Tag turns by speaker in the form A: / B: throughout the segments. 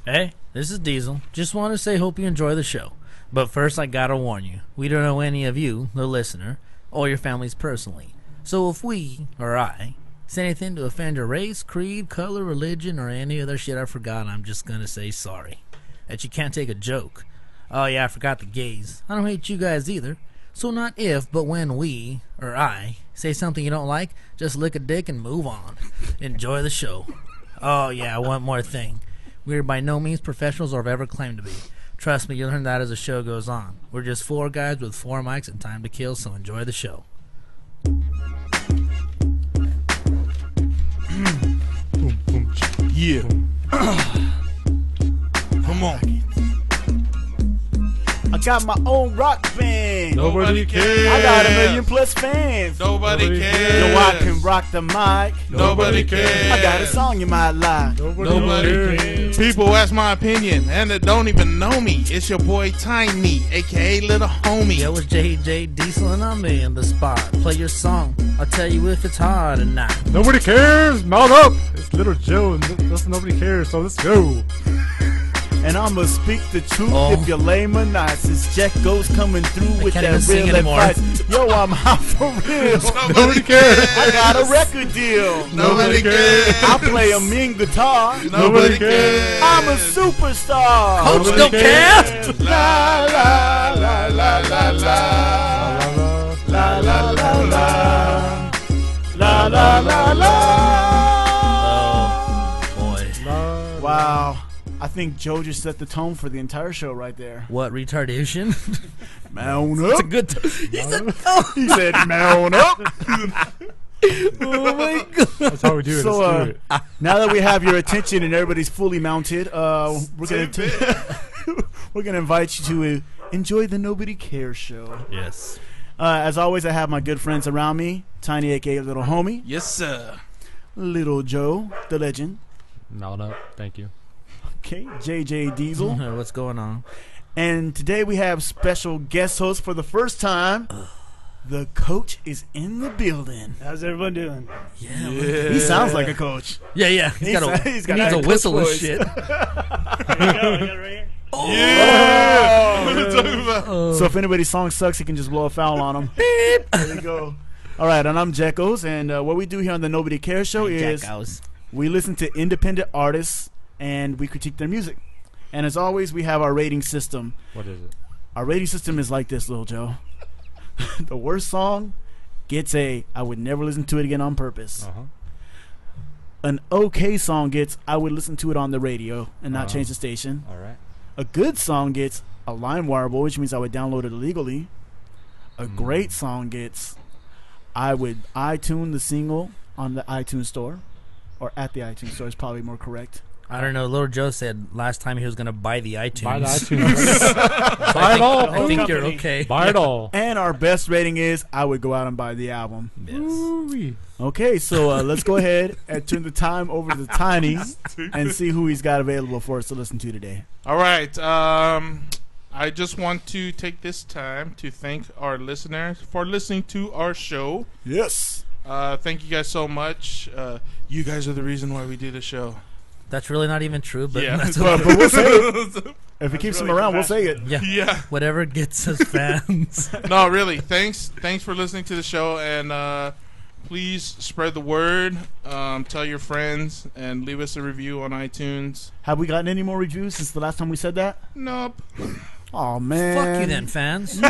A: Hey, this is Diesel. Just want to say hope you enjoy the show. But first I gotta warn you, we don't know any of you, the listener, or your families personally. So if we, or I, say anything to offend your race, creed, color, religion, or any other shit I forgot, I'm just gonna say sorry. That you can't take a joke. Oh yeah, I forgot the gays. I don't hate you guys either. So not if, but when we, or I, say something you don't like, just lick a dick and move on. Enjoy the show. Oh yeah, one more thing. We are by no means professionals or have ever claimed to be. Trust me, you'll learn that as the show goes on. We're just four guys with four mics and time to kill, so enjoy the show.
B: Yeah. Come on. I got my own rock band.
C: Nobody cares.
B: I got 1 million plus fans.
C: Nobody cares.
B: Yo, I can rock the mic.
C: Nobody cares.
B: I got a song you might like.
C: Nobody cares. People ask my opinion and they don't even know me. It's your boy Tiny, aka Little Homie.
A: Yo, it's JJ Diesel and I'm in the spot. Play your song. I'll tell you if it's hard or not.
D: Nobody cares. Mount up. It's Little Joe and nobody cares. So let's go.
B: And I'ma speak the truth if you're lame or not. Since Jekko's coming through with that real advice. Yo, I'm hot for real.
C: Nobody cares.
B: I got a record deal.
C: Nobody cares.
B: I play a mean guitar.
C: Nobody cares.
B: I'm a superstar.
A: Coach don't care.
B: La la la la la la. La la la la. La la la la.
A: Oh, boy.
B: Wow. I think Joe just set the tone for the entire show right there.
A: What, retardation?
B: Mount up.
A: It's a good
B: He said, mount up.
A: Oh my god.
D: That's how we do it.
B: So,
D: Let's do it.
B: now that we have your attention and everybody's fully mounted, we're gonna invite you to enjoy the Nobody Cares show.
A: Yes.
B: As always, I have my good friends around me. Tiny, aka Little Homie.
C: Yes, sir.
B: Little Joe, the legend.
D: Mount up. Thank you.
B: Okay, JJ Diesel.
A: What's going on?
B: And today we have special guest host for the first time. The coach is in the building.
E: How's everyone doing?
A: Yeah.
B: He sounds like a coach.
A: Yeah. He's got a,
B: he's
A: he
B: got
A: needs
B: a
A: a whistle and
B: voice.
A: shit.
E: Here we go. I got it right here.
C: Yeah. What are you talking about?
B: So if anybody's song sucks, he can just blow a foul on him. There you go. All right, and I'm Jekkos, and what we do here on the Nobody Cares show is we listen to independent artists and we critique their music. And as always, we have our rating system.
D: What is it?
B: Our rating system is like this, Little Joe. The worst song gets a I would never listen to it again on purpose. An okay song gets I would listen to it on the radio and not change the station.
D: All right.
B: A good song gets a LimeWire, which means I would download it illegally. A great song gets I would iTunes the single on the iTunes store, or at the iTunes store is probably more correct.
A: I don't know. Little Joe said last time he was going to buy the iTunes.
D: Buy the iTunes. Buy it all.
A: I think you're okay.
D: Buy it all.
B: And our best rating is I would go out and buy the album.
A: Yes.
D: Ooh-wee.
B: Okay, so let's go ahead and turn the time over to Tiny and see who he's got available for us to listen to today.
C: All right. I just want to take this time to thank our listeners for listening to our show.
B: Yes.
C: Thank you guys so much. You guys are the reason why we do the show.
A: That's really not even true, but
C: Yeah.
A: that's
B: But we'll say it. If it keeps
E: really
B: him around, we'll say it.
C: Yeah.
A: Whatever gets us fans.
C: No, really. Thanks for listening to the show, and please spread the word. Tell your friends and leave us a review on iTunes.
B: Have we gotten any more reviews since the last time we said that?
C: Nope.
B: Oh man.
A: Fuck you then, fans.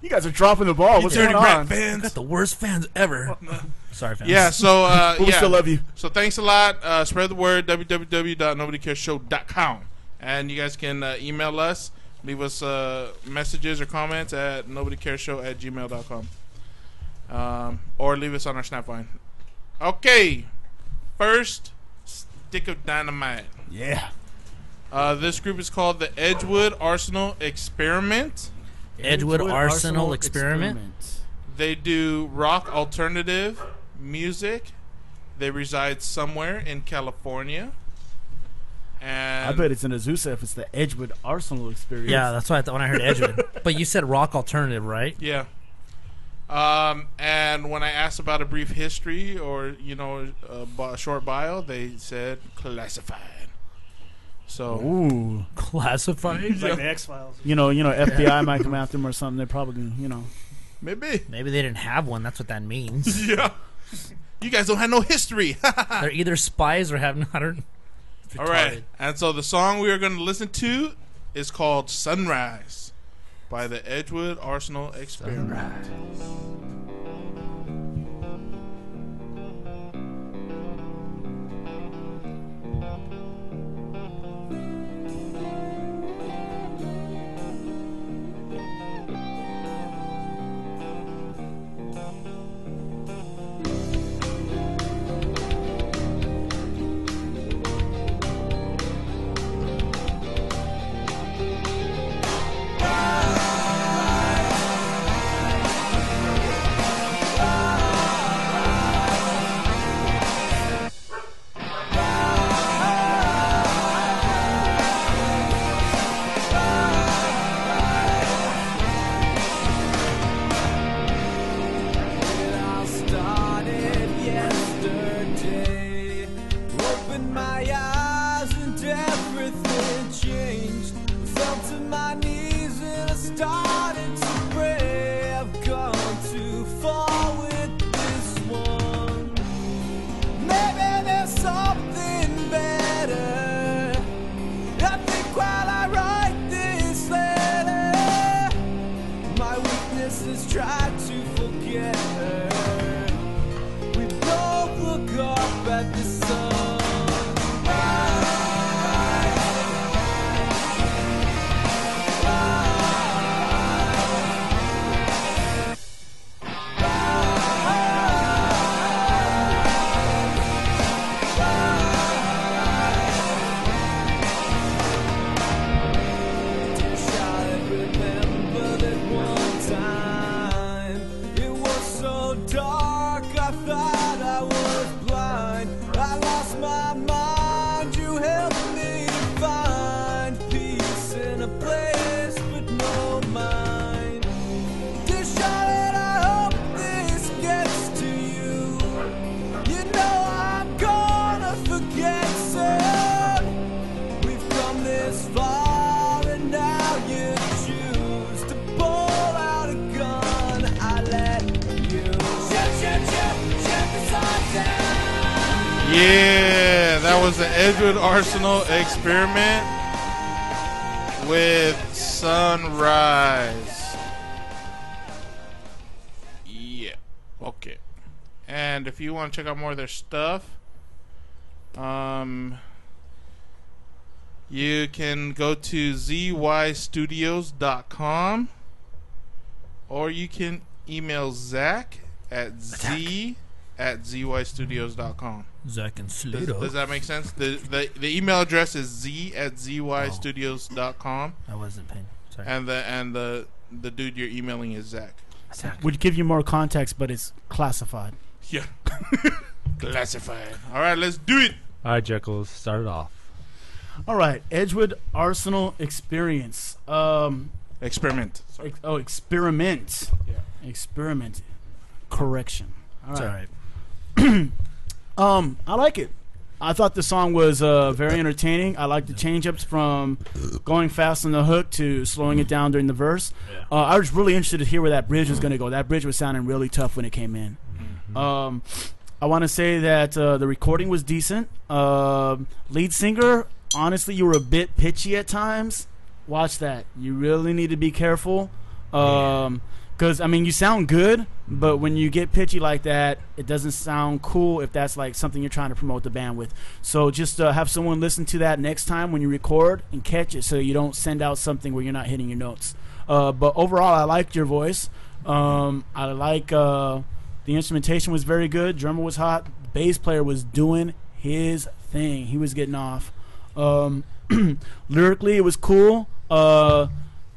B: You guys are dropping the ball. What's going on?
A: You got the worst fans ever. Sorry, fans.
C: Yeah. So
B: But we still love you.
C: So thanks a lot. Spread the word. www.nobodycareshow.com, and you guys can email us, leave us messages or comments at nobodycareshow@gmail.com, or leave us on our Snapvine. Okay. First, stick of dynamite.
B: Yeah.
C: This group is called the Edgewood Arsenal Experiment.
A: Edgewood Arsenal Experiment.
C: They do rock alternative music. They reside somewhere in California. And
B: I bet it's in Azusa if it's the Edgewood Arsenal Experience.
A: Yeah, that's why I thought when I heard Edgewood. But you said rock alternative, right?
C: Yeah. And when I asked about a brief history or, a short bio, they said classified. So,
B: Ooh.
A: Classified?
E: It's like the X-Files.
B: FBI might come after them or something. They're probably,
C: maybe.
A: Maybe they didn't have one. That's what that means.
C: Yeah. You guys don't have no history.
A: They're either spies or have not.
C: All right. And so the song we are going to listen to is called Sunrise by the Edgewood Arsenal Experiment. Yeah, that was the Edgewood Arsenal Experiment with Sunrise. Yeah, okay. And if you want to check out more of their stuff, you can go to zystudios.com, or you can email Zach at @zystudios.com.
A: Zach and Slater.
C: Does that make sense? The email address is z@zystudios.com.
A: I wasn't paying. Sorry.
C: And the dude you're emailing is Zach.
B: Would give you more context, but it's classified.
C: Yeah. Classified. All right, let's do it.
D: All right, Jekyll, start it off.
B: All right, Edgewood Arsenal Experience.
C: Experiment. Sorry.
B: Experiment.
C: Yeah.
B: Experiment. Correction. All right.
A: It's all right.
B: I like it. I thought the song was very entertaining. I like the change-ups from going fast on the hook to slowing it down during the verse.
A: Yeah.
B: I was really interested to hear where that bridge was going to go. That bridge was sounding really tough when it came in.
A: Mm-hmm.
B: I want to say that the recording was decent. Lead singer, honestly, you were a bit pitchy at times. Watch that. You really need to be careful. Because, I mean, you sound good, but when you get pitchy like that, it doesn't sound cool if that's like something you're trying to promote the band with. So just have someone listen to that next time when you record and catch it so you don't send out something where you're not hitting your notes. But overall, I liked your voice. I like the instrumentation was very good. Drummer was hot. The bass player was doing his thing. He was getting off. Lyrically, it was cool.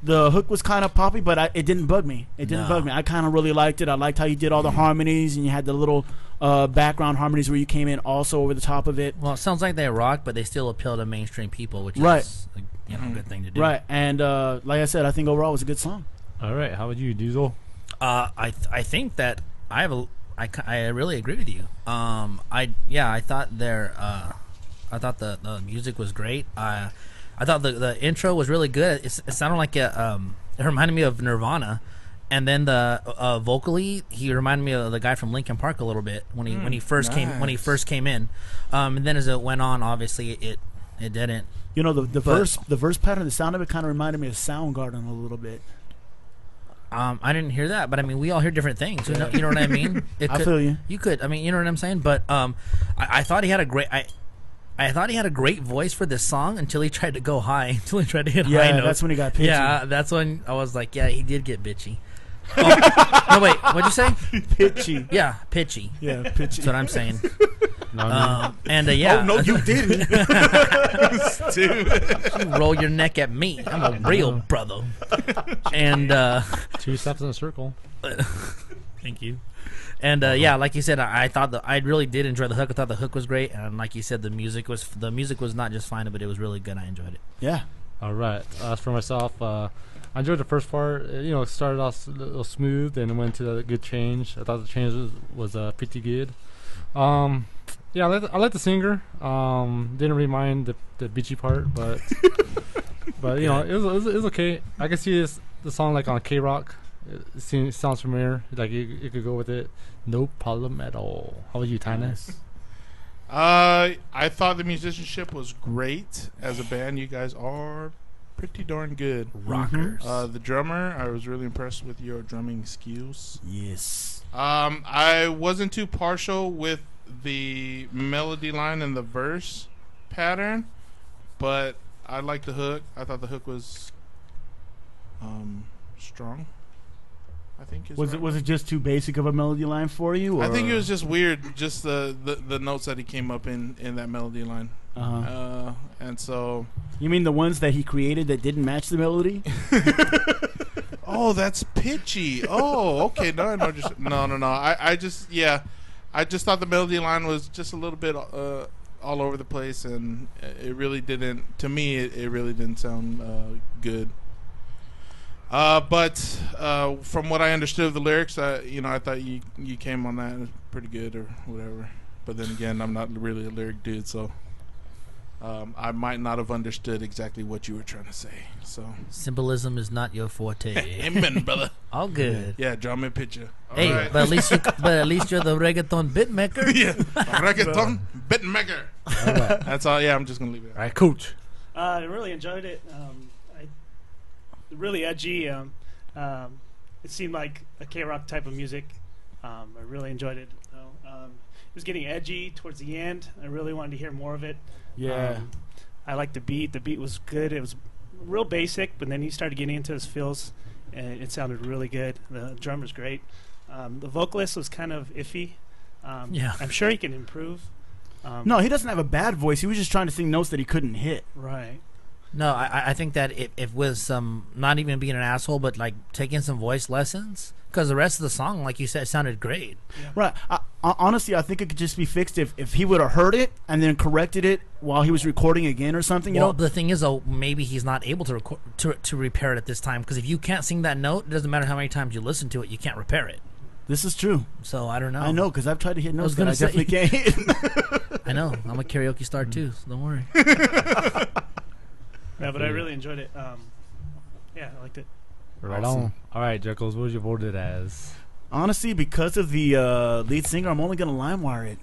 B: The hook was kind of poppy, but it didn't bug me. It didn't bug me. I kind of really liked it. I liked how you did all the harmonies, and you had the little background harmonies where you came in also over the top of it.
A: Well, it sounds like they rock, but they still appeal to mainstream people, which
B: Right.
A: is a good thing to do.
B: Right, and like I said, I think overall it was a good song.
D: All right, how about you, Diesel?
A: I think that I really agree with you. I thought their I thought the music was great. I thought the intro was really good. It sounded like it reminded me of Nirvana, and then the vocally he reminded me of the guy from Linkin Park a little bit when he first came in, and then as it went on, obviously it didn't.
B: You know, the verse pattern, the sound of it kind of reminded me of Soundgarden a little bit.
A: I didn't hear that, but I mean, we all hear different things. You know what I mean?
B: I feel you.
A: You could. I mean, you know what I'm saying? But I thought he had a great. I thought he had a great voice for this song until he tried to go high, until he tried to hit high notes.
B: Yeah, that's when he got pitchy.
A: Yeah, that's when I was like, yeah, he did get bitchy. Oh, no, wait, what'd you say?
B: Pitchy.
A: Yeah, pitchy.
B: Yeah, pitchy.
A: That's what I'm saying.
D: No,
A: Yeah.
B: Oh, no, you didn't.
A: You roll your neck at me. I'm a real brother. And
D: 2 steps in a circle.
A: thank you. And yeah, like you said, I thought I really did enjoy the hook. I thought the hook was great, and like you said, the music was not just fine, but it was really good. I enjoyed it.
B: Yeah.
D: All right. As for myself, I enjoyed the first part. You know, it started off a little smooth and it went to a good change. I thought the change was pretty good. Yeah, I like the singer. Didn't really mind the bitchy part, but you know, it was okay. I can see the song like on K-Rock. It sounds familiar. Like you could go with it. No problem at all. How about you, Tynes?
C: I thought the musicianship was great as a band. You guys are pretty darn good.
A: Rockers.
C: The drummer, I was really impressed with your drumming skills.
B: Yes.
C: I wasn't too partial with the melody line and the verse pattern, but I liked the hook. I thought the hook was strong. I think
B: was it just too basic of a melody line for you? Or?
C: I think it was just weird, just the notes that he came up in that melody line. And so
B: you mean the ones that he created that didn't match the melody?
C: Oh, that's pitchy. Oh, okay. No. I just thought the melody line was just a little bit all over the place, and it really didn't. To me, it really didn't sound good. But from what I understood of the lyrics, I thought you came on that pretty good or whatever. But then again, I'm not really a lyric dude, so I might not have understood exactly what you were trying to say. So
A: symbolism is not your forte.
C: Amen, brother.
A: All good.
C: Yeah, draw me a picture. All
A: hey,
C: right.
A: but at least you're the reggaeton bit maker.
C: Yeah, reggaeton bit maker.
D: All right.
C: That's all. Yeah, I'm just gonna leave it.
D: All right, Coach.
E: I really enjoyed it. Really edgy. It seemed like a K-Rock type of music. I really enjoyed it. It was getting edgy towards the end. I really wanted to hear more of it.
B: Yeah.
E: I liked the beat. The beat was good. It was real basic, but then he started getting into his feels, and it sounded really good. The drummer's great. The vocalist was kind of iffy.
A: Yeah.
E: I'm sure he can improve.
B: No, he doesn't have a bad voice. He was just trying to sing notes that he couldn't hit.
E: Right.
A: No, I think that if with some, not even being an asshole, but like taking some voice lessons, because the rest of the song, like you said, sounded great.
E: Yeah.
B: Right. Honestly, I think it could just be fixed if he would have heard it and then corrected it while he was recording again or something. You
A: Well,
B: know.
A: the thing is, though, maybe he's not able to record to repair it at this time, because if you can't sing that note, it doesn't matter how many times you listen to it, you can't repair it.
B: This is true.
A: So I don't know.
B: I know because I've tried to hit notes
A: gonna
B: that I definitely can't hit.
A: I know. I'm a karaoke star too, so don't worry.
E: Yeah, but I really enjoyed it. Yeah, I liked it.
D: Right
B: Awesome.
D: on. All right, Jekyll, what would you vote it as?
B: Honestly, because of the lead singer, I'm only gonna LimeWire it.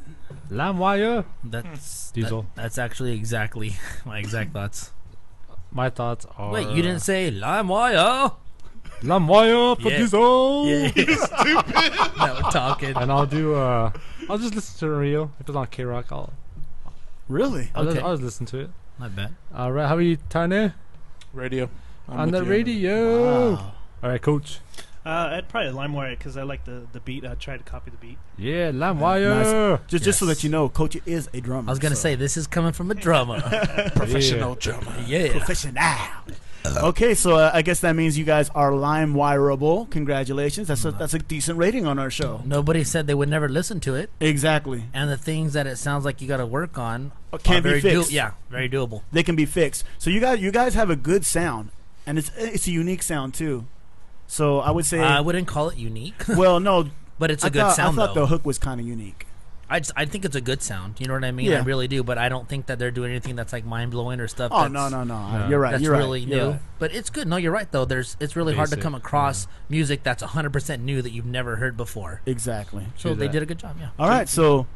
D: LimeWire.
A: Diesel. That's actually exactly my exact thoughts.
D: My thoughts are.
A: Wait, you didn't say LimeWire?
D: LimeWire for
A: Yeah.
D: Diesel.
A: Yeah. Stupid. Now we're talking.
D: And I'll do. I'll just listen to the radio. If it's on K-Rock,
B: Really?
D: I'll
A: Okay.
D: just listen to it.
A: Not bad.
D: All right, how are you, Tanya?
C: Radio. I'm
D: On
C: with
D: the
C: you.
D: radio.
B: Wow.
D: All right, Coach.
E: I'd probably LimeWire it because I like the beat. I tried to copy the beat.
D: Yeah, LimeWire.
B: Just so
A: Yes.
B: that you know, Coach is a drummer.
A: I was gonna say this is coming from a drummer.
C: Professional drummer.
A: Yeah.
B: professional. Okay, so I guess that means you guys are LimeWireable. Congratulations. That's a decent rating on our show.
A: Nobody said they would never listen to it,
B: Exactly.
A: and the things that it sounds like you got to work on
B: Can
A: are
B: be
A: very
B: fixed.
A: yeah, very doable.
B: They can be fixed. So you guys have a good sound, and it's a unique sound too. So I would say,
A: I wouldn't call it unique,
B: well, no,
A: but it's a good sound
B: I thought
A: though.
B: the hook was kind of unique.
A: I think it's a good sound. You know what I mean?
B: Yeah.
A: I really do. But I don't think that they're doing anything that's like mind blowing or stuff.
B: Oh,
A: that's,
B: no. You're right.
A: That's
B: you're
A: really
B: right.
A: new.
B: You're right.
A: But it's good. No, you're right though. It's really hard to
D: Basic,
A: come across music that's 100% new that you've never heard before.
B: Exactly.
A: So they did a good job. Yeah.
B: All right, so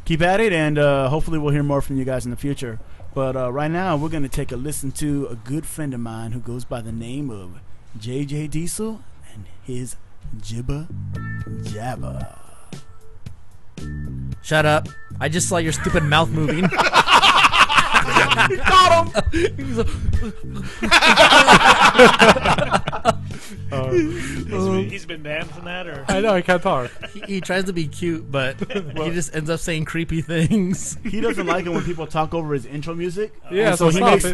B: keep at it, and hopefully we'll hear more from you guys in the future. But right now, we're going to take a listen to a good friend of mine who goes by the name of JJ Diesel and his Jibba Jabba.
A: Shut up. I just saw your stupid mouth moving.
B: Got him!
E: He's been banned from that, or
D: I know, I can't talk.
A: He tries to be cute, but he just ends up saying creepy things.
B: He doesn't like it when people talk over his intro music.
D: Yeah,
B: and so he makes
E: we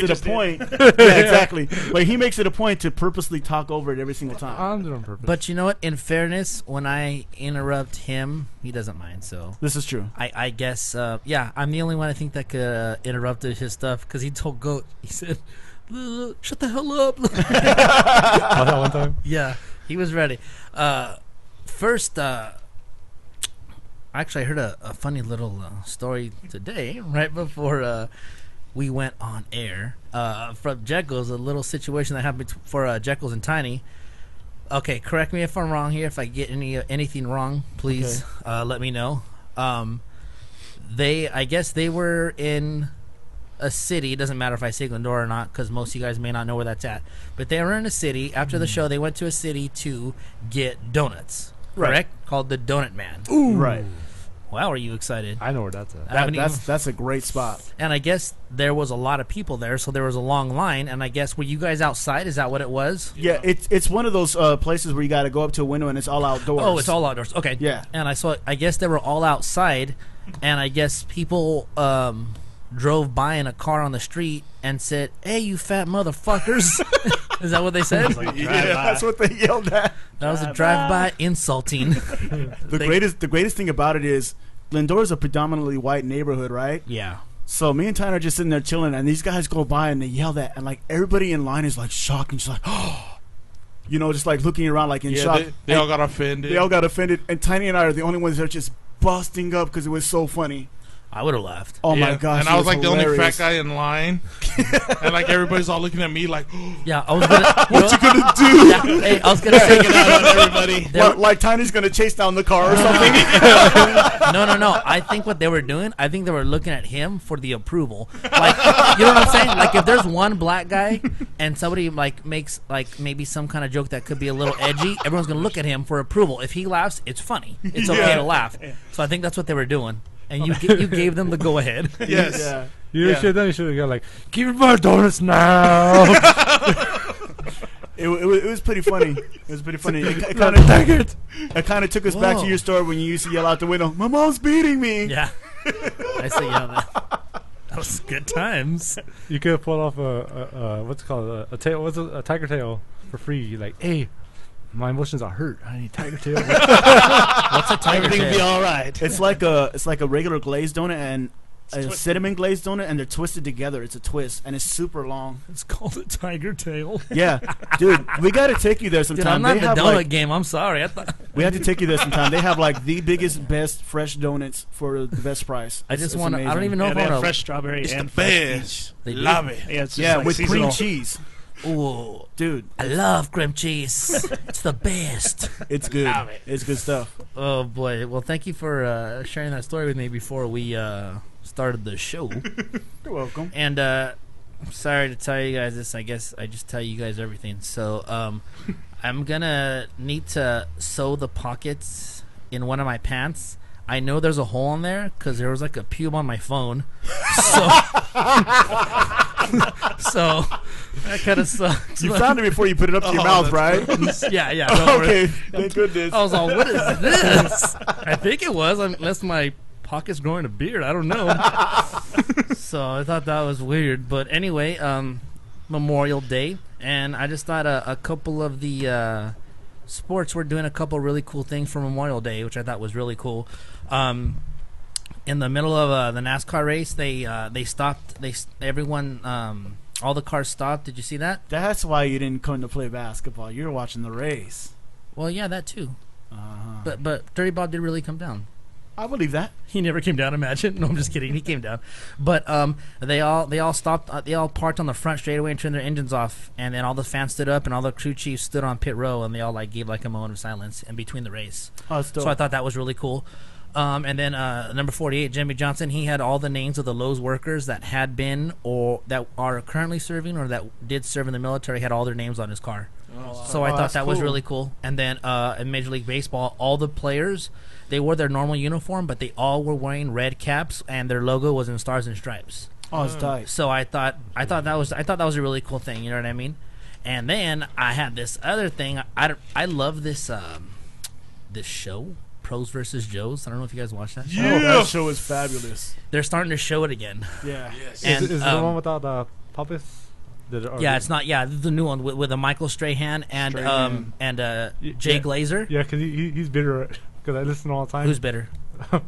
B: it a
E: just did.
B: point. Yeah, exactly. But he makes it a point to purposely talk over it every single time.
D: I'm doing it on purpose.
A: But you know what? In fairness, when I interrupt him, he doesn't mind. So
B: This is true.
A: I guess, yeah, I'm the only one I think that could interrupted his stuff because he told Goat, he said, "Shut the hell up."
D: that one time?
A: Yeah, he was ready. First, actually, I heard a funny little story today, right before we went on air, from Jekyll's, a little situation that happened for Jekyll's and Tiny. Okay, correct me if I'm wrong here. If I get anything wrong, please let me know. I guess they were in a city. It doesn't matter if I say Glendora or not, because most of you guys may not know where that's at. But they were in a city. After the show, they went to a city to get donuts.
B: Right.
A: Correct? Called the Donut Man.
B: Right.
A: Wow, are you excited?
D: I know where that's at.
A: I haven't
B: That's a great spot.
A: And I guess there was a lot of people there, so there was a long line. And I guess, were you guys outside? Is that what it was?
B: Yeah, it's one of those places where you got to go up to a window and it's all outdoors.
A: Oh, it's all outdoors. Okay.
B: Yeah.
A: And I guess they were all outside, and I guess people drove by in a car on the street and said, "Hey, you fat motherfuckers." Is that what they said?
B: Yeah, that's what they yelled at.
A: That was a drive-by insulting.
B: The greatest thing about it is Glendora's a predominantly white neighborhood, right?
A: Yeah.
B: So me and Tyner are just sitting there chilling, and these guys go by and they yell that, and like everybody in line is like shocked and just like, oh, you know, just like looking around like in shock.
C: They all got offended.
B: They all got offended, and Tiny and I are the only ones that are just busting up because it was so funny.
A: I would have laughed.
B: Oh my gosh!
C: And I was like
B: hilarious.
C: the only fat guy in line, and like everybody's all looking at me like,
A: Yeah, I was gonna.
B: What you gonna do?
A: Yeah, hey, I was gonna say
E: get out on everybody.
B: Like Tiny's gonna chase down the car or something?
A: No. I think what they were doing, I think they were looking at him for the approval. Like, you know what I'm saying? Like, if there's one black guy and somebody like makes like maybe some kind of joke that could be a little edgy, everyone's gonna look at him for approval. If he laughs, it's funny. It's okay to laugh. So I think that's what they were doing. And you gave them the go ahead.
C: yes.
B: Yeah.
D: You should have got like, give me my donuts now.
B: It was pretty funny. It was pretty funny. It kind of took us back to your story when you used to yell out the window, "My mom's beating me."
A: Yeah. I say, yeah, that was good times.
D: You could have pulled off a what's it called, a tail, a tiger tail for free. You're like, hey, my emotions are hurt. I need tiger tail.
A: What's a tiger
E: everything will be
A: tail?
E: all right.
B: It's like a regular glazed donut and a cinnamon glazed donut, and they're twisted together. It's a twist, and it's super long.
A: It's called a tiger tail.
B: Yeah, dude, we got to take you there
A: Dude,
B: sometime.
A: I'm not
B: They
A: the
B: have,
A: donut game. I'm sorry. I thought.
B: we have to take you there sometime. They have like the biggest, best fresh donuts for the best price.
A: I just want to. I don't even know
E: Yeah,
A: if
E: they
A: I
E: have
A: want to.
E: fresh strawberry
C: It's the
E: and fresh peach.
C: best.
A: They do?
C: Love it.
E: Yeah, it's just
B: Yeah,
E: like
B: with
E: seasonal.
B: cream cheese,
A: Ooh,
B: dude.
A: I love cream cheese. It's the best.
B: It's good.
E: Love it.
B: It's good stuff.
A: Oh boy. Well, thank you for sharing that story with me before we started the show.
B: You're welcome.
A: And I'm sorry to tell you guys this. I guess I just tell you guys everything. So I'm gonna need to sew the pockets in one of my pants. I know there's a hole in there because there was like a pube on my phone. So, so that kind of sucks.
B: You found it before you put it up to your mouth, right?
A: Yeah. Don't worry.
B: Okay, thank goodness.
A: I was like, what is this? I think it was, unless my pocket's growing a beard. I don't know. So I thought that was weird. But anyway, Memorial Day. And I just thought a couple of the sports were doing a couple really cool things for Memorial Day, which I thought was really cool. In the middle of the NASCAR race, they stopped. Everyone, all the cars stopped. Did you see that?
B: That's why you didn't come to play basketball. You were watching the race.
A: Well, yeah, that too. But Dirty Bob did really come down.
B: I believe that.
A: He never came down. Imagine. No, I'm just kidding. He came down, but they all stopped. They all parked on the front straightaway and turned their engines off, and then all the fans stood up, and all the crew chiefs stood on pit row, and they all like gave like a moment of silence in between the race.
B: Oh, that's dope.
A: So I thought that was really cool. And then number 48, Jimmy Johnson. He had all the names of the Lowe's workers that had been or that are currently serving or that did serve in the military. Had all their names on his car. So I thought that was really cool. And then in Major League Baseball, all the players, they wore their normal uniform, but they all were wearing red caps, and their logo was in stars and stripes.
B: Oh, it's tight.
A: So I thought that was a really cool thing. You know what I mean? And then I had this other thing. I love this this show, Pros versus Joes. I don't know if you guys watch that.
B: Yeah, that show is fabulous.
A: They're starting to show it again.
B: Yeah.
C: Yes.
A: And,
D: Is it the one without puppets?
A: Yeah, it's not. Yeah, the new one with a Michael Strahan and Jay Glazer.
D: Yeah, because he's bitter. Because I listen all the time.
A: Who's bitter?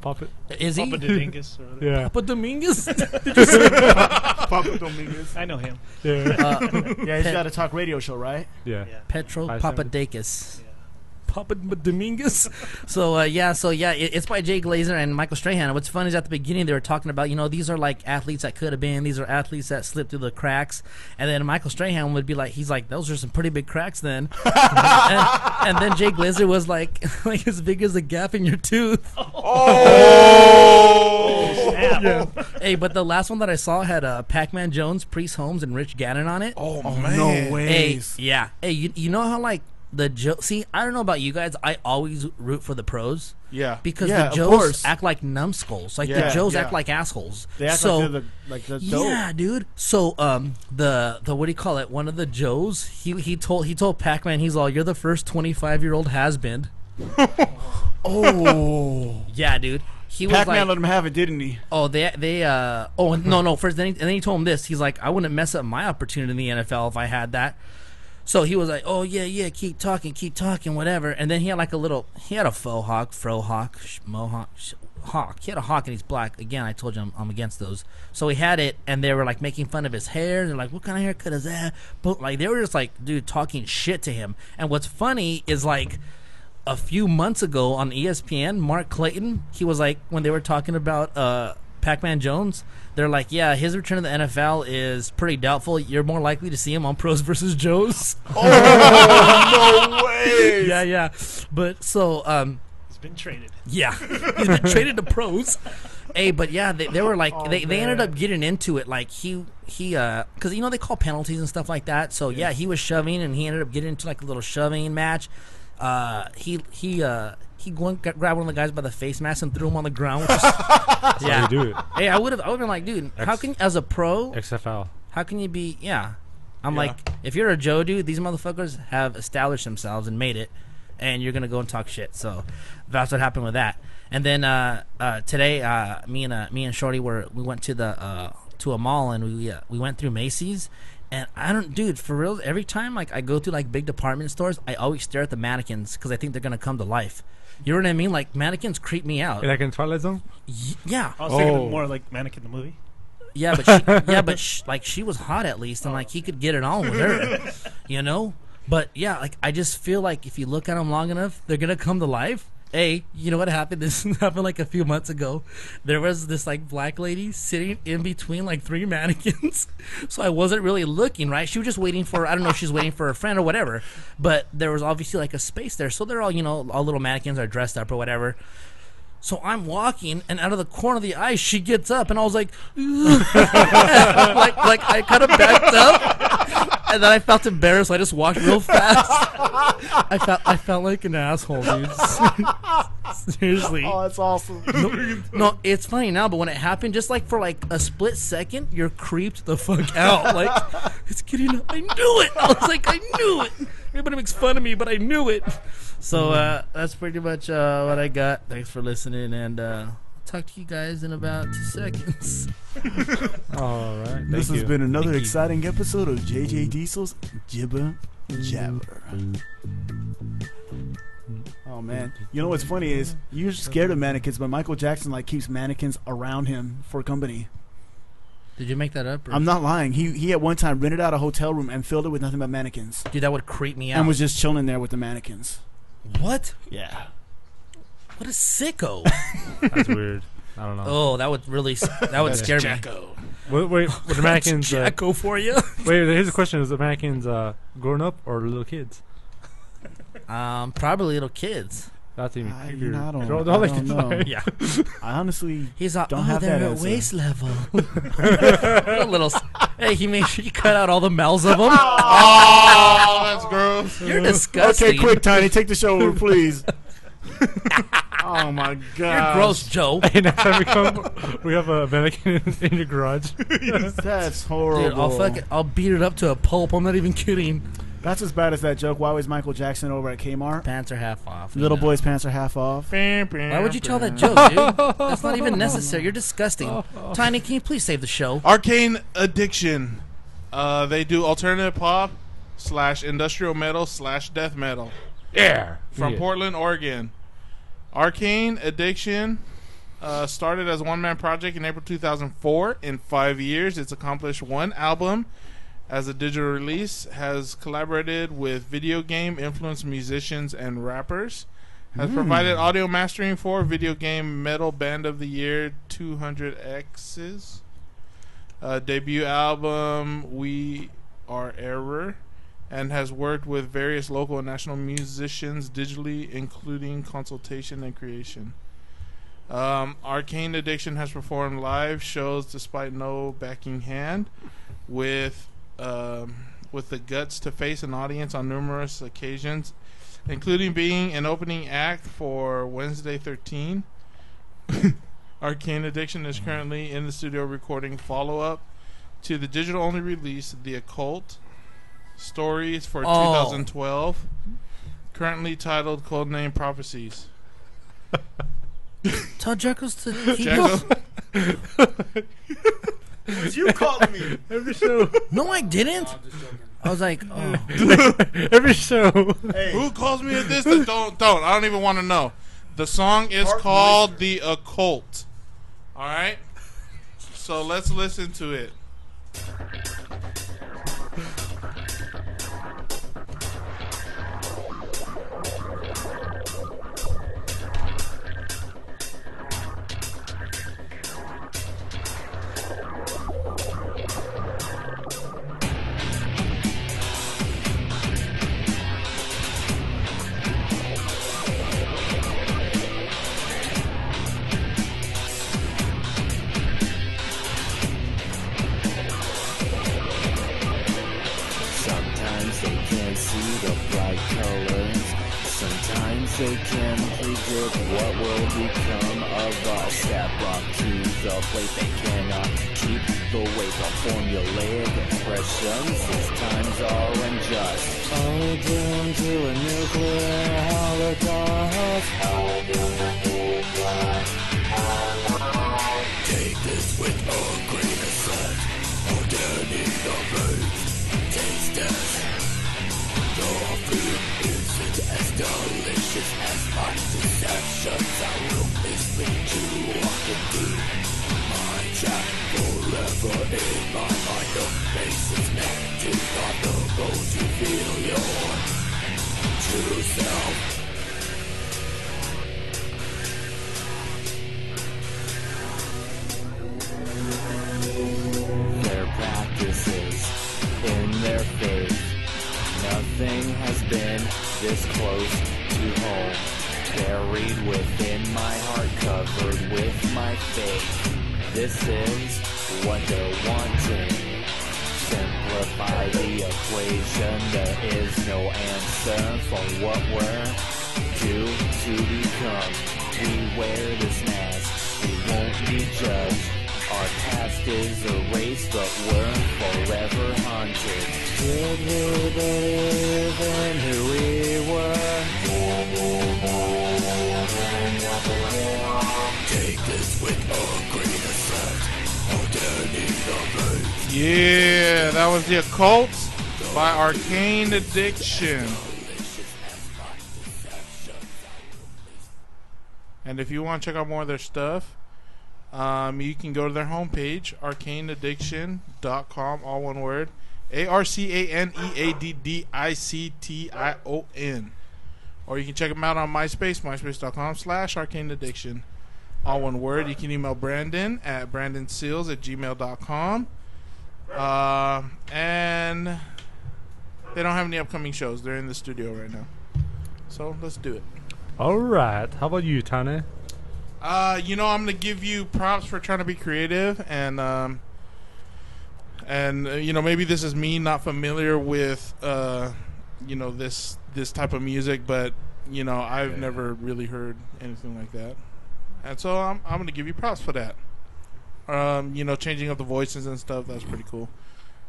D: Puppet.
A: Is he?
E: Papa Dominguez. Or
D: Yeah.
A: Papa Dominguez?
B: Papa Dominguez.
E: I know him.
D: Yeah.
B: Yeah, he's got a talk radio show, right?
D: Yeah.
A: Petro
D: I
A: Papadakis.
E: Yeah.
A: Papa Dominguez. So it's by Jay Glazer and Michael Strahan. What's funny is at the beginning they were talking about, these are like athletes that could have been, these are athletes that slipped through the cracks, and then Michael Strahan would be like, he's like, those are some pretty big cracks then. and then Jay Glazer was like as big as a gap in your tooth.
B: Oh!
A: Yeah. Hey, but the last one that I saw had Pac-Man Jones, Priest Holmes, and Rich Gannon on it.
C: Oh, man.
B: No way.
A: Hey, yeah. Hey, you know how like the see, I don't know about you guys, I always root for the pros.
C: Yeah.
A: Because
B: Yeah,
A: the
B: of
A: Joes
B: course.
A: act like numbskulls. Like
B: Yeah,
A: the Joes
B: yeah.
A: act like assholes.
B: They act
A: so,
B: like they're the dope.
A: yeah, dude. So the what do you call it? One of the Joes, he told Pac-Man, he's all, you're the first 25-year-old has-been.
B: Oh.
A: Yeah, dude. He was
B: Pac-Man
A: like,
B: let him have it, didn't he?
A: oh, no. First, then he told him this. He's like, I wouldn't mess up my opportunity in the NFL if I had that. So he was like, oh, yeah, keep talking, whatever. And then he had like he had a faux hawk, mohawk, hawk. He had a hawk and he's black. Again, I told you I'm against those. So he had it, and they were like making fun of his hair. They're like, what kind of haircut is that? But like, they were just like, dude, talking shit to him. And what's funny is like, a few months ago on ESPN, Mark Clayton, he was like, when they were talking about Pac-Man Jones, they're like, yeah, his return to the NFL is pretty doubtful. You're more likely to see him on Pros versus Joes.
B: Oh, no way.
A: Yeah. But so,
E: He's been traded.
A: yeah, he's been traded to Pros. Hey, but yeah, they were like, they ended up getting into it. Like he, because they call penalties and stuff like that. So yeah, he was shoving, and he ended up getting into like a little shoving match. He grabbed one of the guys by the face mask and threw him on the ground. Which is,
D: Yeah. You do it.
A: Hey, I would have been like, dude, how can, as a pro,
D: XFL.
A: how can you be? Yeah, I'm like, if you're a Joe dude, these motherfuckers have established themselves and made it, and you're gonna go and talk shit. So that's what happened with that. And then today, me and Shorty we went to a mall, and we went through Macy's. And dude, for real, every time like I go through like big department stores, I always stare at the mannequins because I think they're gonna come to life. You know what I mean? Like mannequins creep me out.
D: Like in Twilight Zone?
A: Yeah.
E: I was thinking more like Mannequin the movie.
A: Yeah, but she was hot at least, and like he could get it on with her, But yeah, like I just feel like if you look at them long enough, they're gonna come to life. Hey, you know what happened? This happened like a few months ago. There was this like black lady sitting in between like three mannequins. So I wasn't really looking, right? She was just waiting for, I don't know if she's waiting for a friend or whatever. But there was obviously like a space there. So they're all, all little mannequins are dressed up or whatever. So I'm walking, and out of the corner of the eye, she gets up, and I was like, like I kind of backed up, and then I felt embarrassed. So I just walked real fast. I felt like an asshole, dude. Seriously.
B: Oh, that's awesome.
A: No, it's funny now, but when it happened, just like for like a split second, you're creeped the fuck out. Like, it's getting up. I knew it. I was like, I knew it. Everybody makes fun of me, but I knew it. So that's pretty much what I got. Thanks for listening, and I'll talk to you guys in about 2 seconds.
D: All right.
B: This has been another exciting episode of JJ Diesel's Jibber Jabber. Oh man, you know what's funny is you're scared of mannequins, but Michael Jackson like keeps mannequins around him for company.
A: Did you make that up? Or?
B: I'm not lying. He at one time rented out a hotel room and filled it with nothing but mannequins.
A: Dude, that would creep me out.
B: And was just chilling there with the mannequins.
A: What?
B: Yeah.
A: What a sicko.
D: That's weird. I don't know.
A: Oh, that would scare me.
C: Jacko.
D: Wait, were the mannequins...
A: Jacko for you?
D: Wait, here's the question. Is the mannequins grown up or little kids?
A: Probably little kids.
D: That's even
B: You know, I don't know.
A: Yeah.
B: I honestly
A: He's like,
B: don't have
A: they're
B: that
A: at
B: answer.
A: waist level. A little. Hey, he made sure you cut out all the mouths of them.
C: Oh, that's gross.
A: You're disgusting.
B: Okay, quick, Tiny, take the show over, please. Oh my god.
A: You're gross, Joe.
D: Hey, next time we come, we have a mannequin in your garage.
B: That's horrible.
A: Dude, I'll beat it up to a pulp. I'm not even kidding.
B: That's as bad as that joke. Why was Michael Jackson over at Kmart?
A: Pants are half off.
B: Little boy's pants are half off.
A: Why would you tell that joke, dude? That's not even necessary. You're disgusting. Tiny, can you please save the show?
C: Arcane Addiction. They do alternative pop / industrial metal / death metal.
D: Yeah.
C: From Portland, Oregon. Arcane Addiction started as a one-man project in April 2004. In 5 years, it's accomplished one album as a digital release, has collaborated with video game influenced musicians and rappers, has provided audio mastering for video game metal band of the year 200X's debut album We Are Error, and has worked with various local and national musicians digitally, including consultation and creation. Arcane Addiction has performed live shows despite no backing hand, with the guts to face an audience on numerous occasions, including being an opening act for Wednesday 13. Arcane Addiction is currently in the studio recording follow-up to the digital-only release, The Occult Stories for 2012, currently titled Codename Prophecies.
A: Tell Jackals to keep
C: Jacko?
B: You calling me
D: Every show.
A: No, I didn't. I was like, oh.
D: Every show.
B: Hey.
C: Who calls me a this? Don't. I don't even want to know. The song is called The Occult. Alright? So let's listen to it.
F: They can predict what will become of us. Step up to the plate, they cannot keep the weight of formulaic expressions. These times are unjust, only doomed to a nuclear holocaust. Take this with a grain of salt, underneath the roof. Taste us. The food isn't as delicious as my deceptions. Our room is free to walk into my trap forever in my mind. The face is meant to not the go to feel your true self. Their practices in their faith. Nothing has been this close to home. Buried within my heart, covered with my faith. This is what they're wanting. Simplify the equation. There is no answer for what we're due to become. We wear this mask, we won't be judged. Our past is erased, but we're forever haunted. Did we believe in who we were? Take this with a grain of salt, underneath the roof.
C: Yeah, that was The Occult by Arcane Addiction. And if you want to check out more of their stuff, you can go to their homepage, arcaneaddiction.com, all one word. ARCANEADDICTION. Or you can check them out on MySpace, myspace.com/Arcane Addiction. All one word. You can email Brandon at brandonseals@gmail.com. And they don't have any upcoming shows. They're in the studio right now. So let's do it.
D: All right. How about you, Tane?
C: I'm going to give you props for trying to be creative. And maybe this is me not familiar with, this type of music. But, I've never really heard anything like that. And so I'm going to give you props for that. Changing up the voices and stuff, that's pretty cool.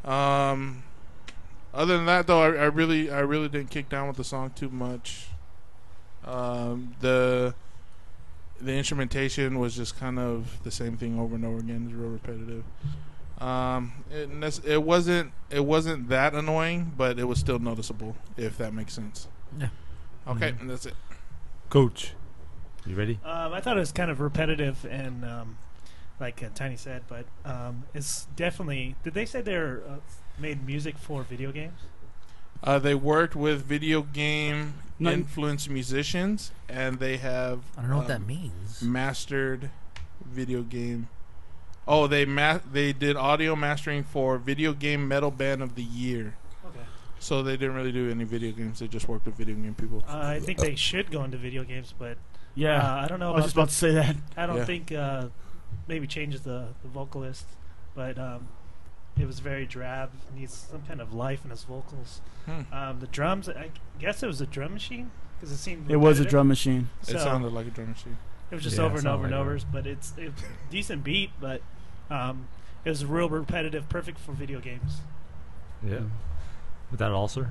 C: Other than that, though, I really didn't kick down with the song too much. The instrumentation was just kind of the same thing over and over again. It's real repetitive. It wasn't that annoying, but it was still noticeable, if that makes sense.
A: Yeah.
C: Okay, and that's it.
D: Coach, you ready?
E: I thought it was kind of repetitive and like Tiny said, but it's definitely. Did they say they're made music for video games?
C: They worked with video game influenced musicians, and they have.
A: I don't know what that means.
C: Mastered video game. Oh, they did audio mastering for Video Game Metal Band of the Year.
E: Okay.
C: So they didn't really do any video games. They just worked with video game people.
E: I think they should go into video games, but
B: Yeah,
E: I don't know.
B: I was just about to say that.
E: I don't think maybe changes the vocalist, but it was very drab. Needs some kind of life in his vocals. The drums, I guess it was a drum machine because it seemed.
B: It was a
E: repetitive.
B: drum machine.
C: It
E: So
C: sounded like a drum machine.
E: It was just
D: Yeah,
E: over and
D: it
E: over and
D: sounded
E: over,
D: like
E: but it's decent beat, but it was real repetitive, perfect for video games.
D: Yeah. With that ulcer?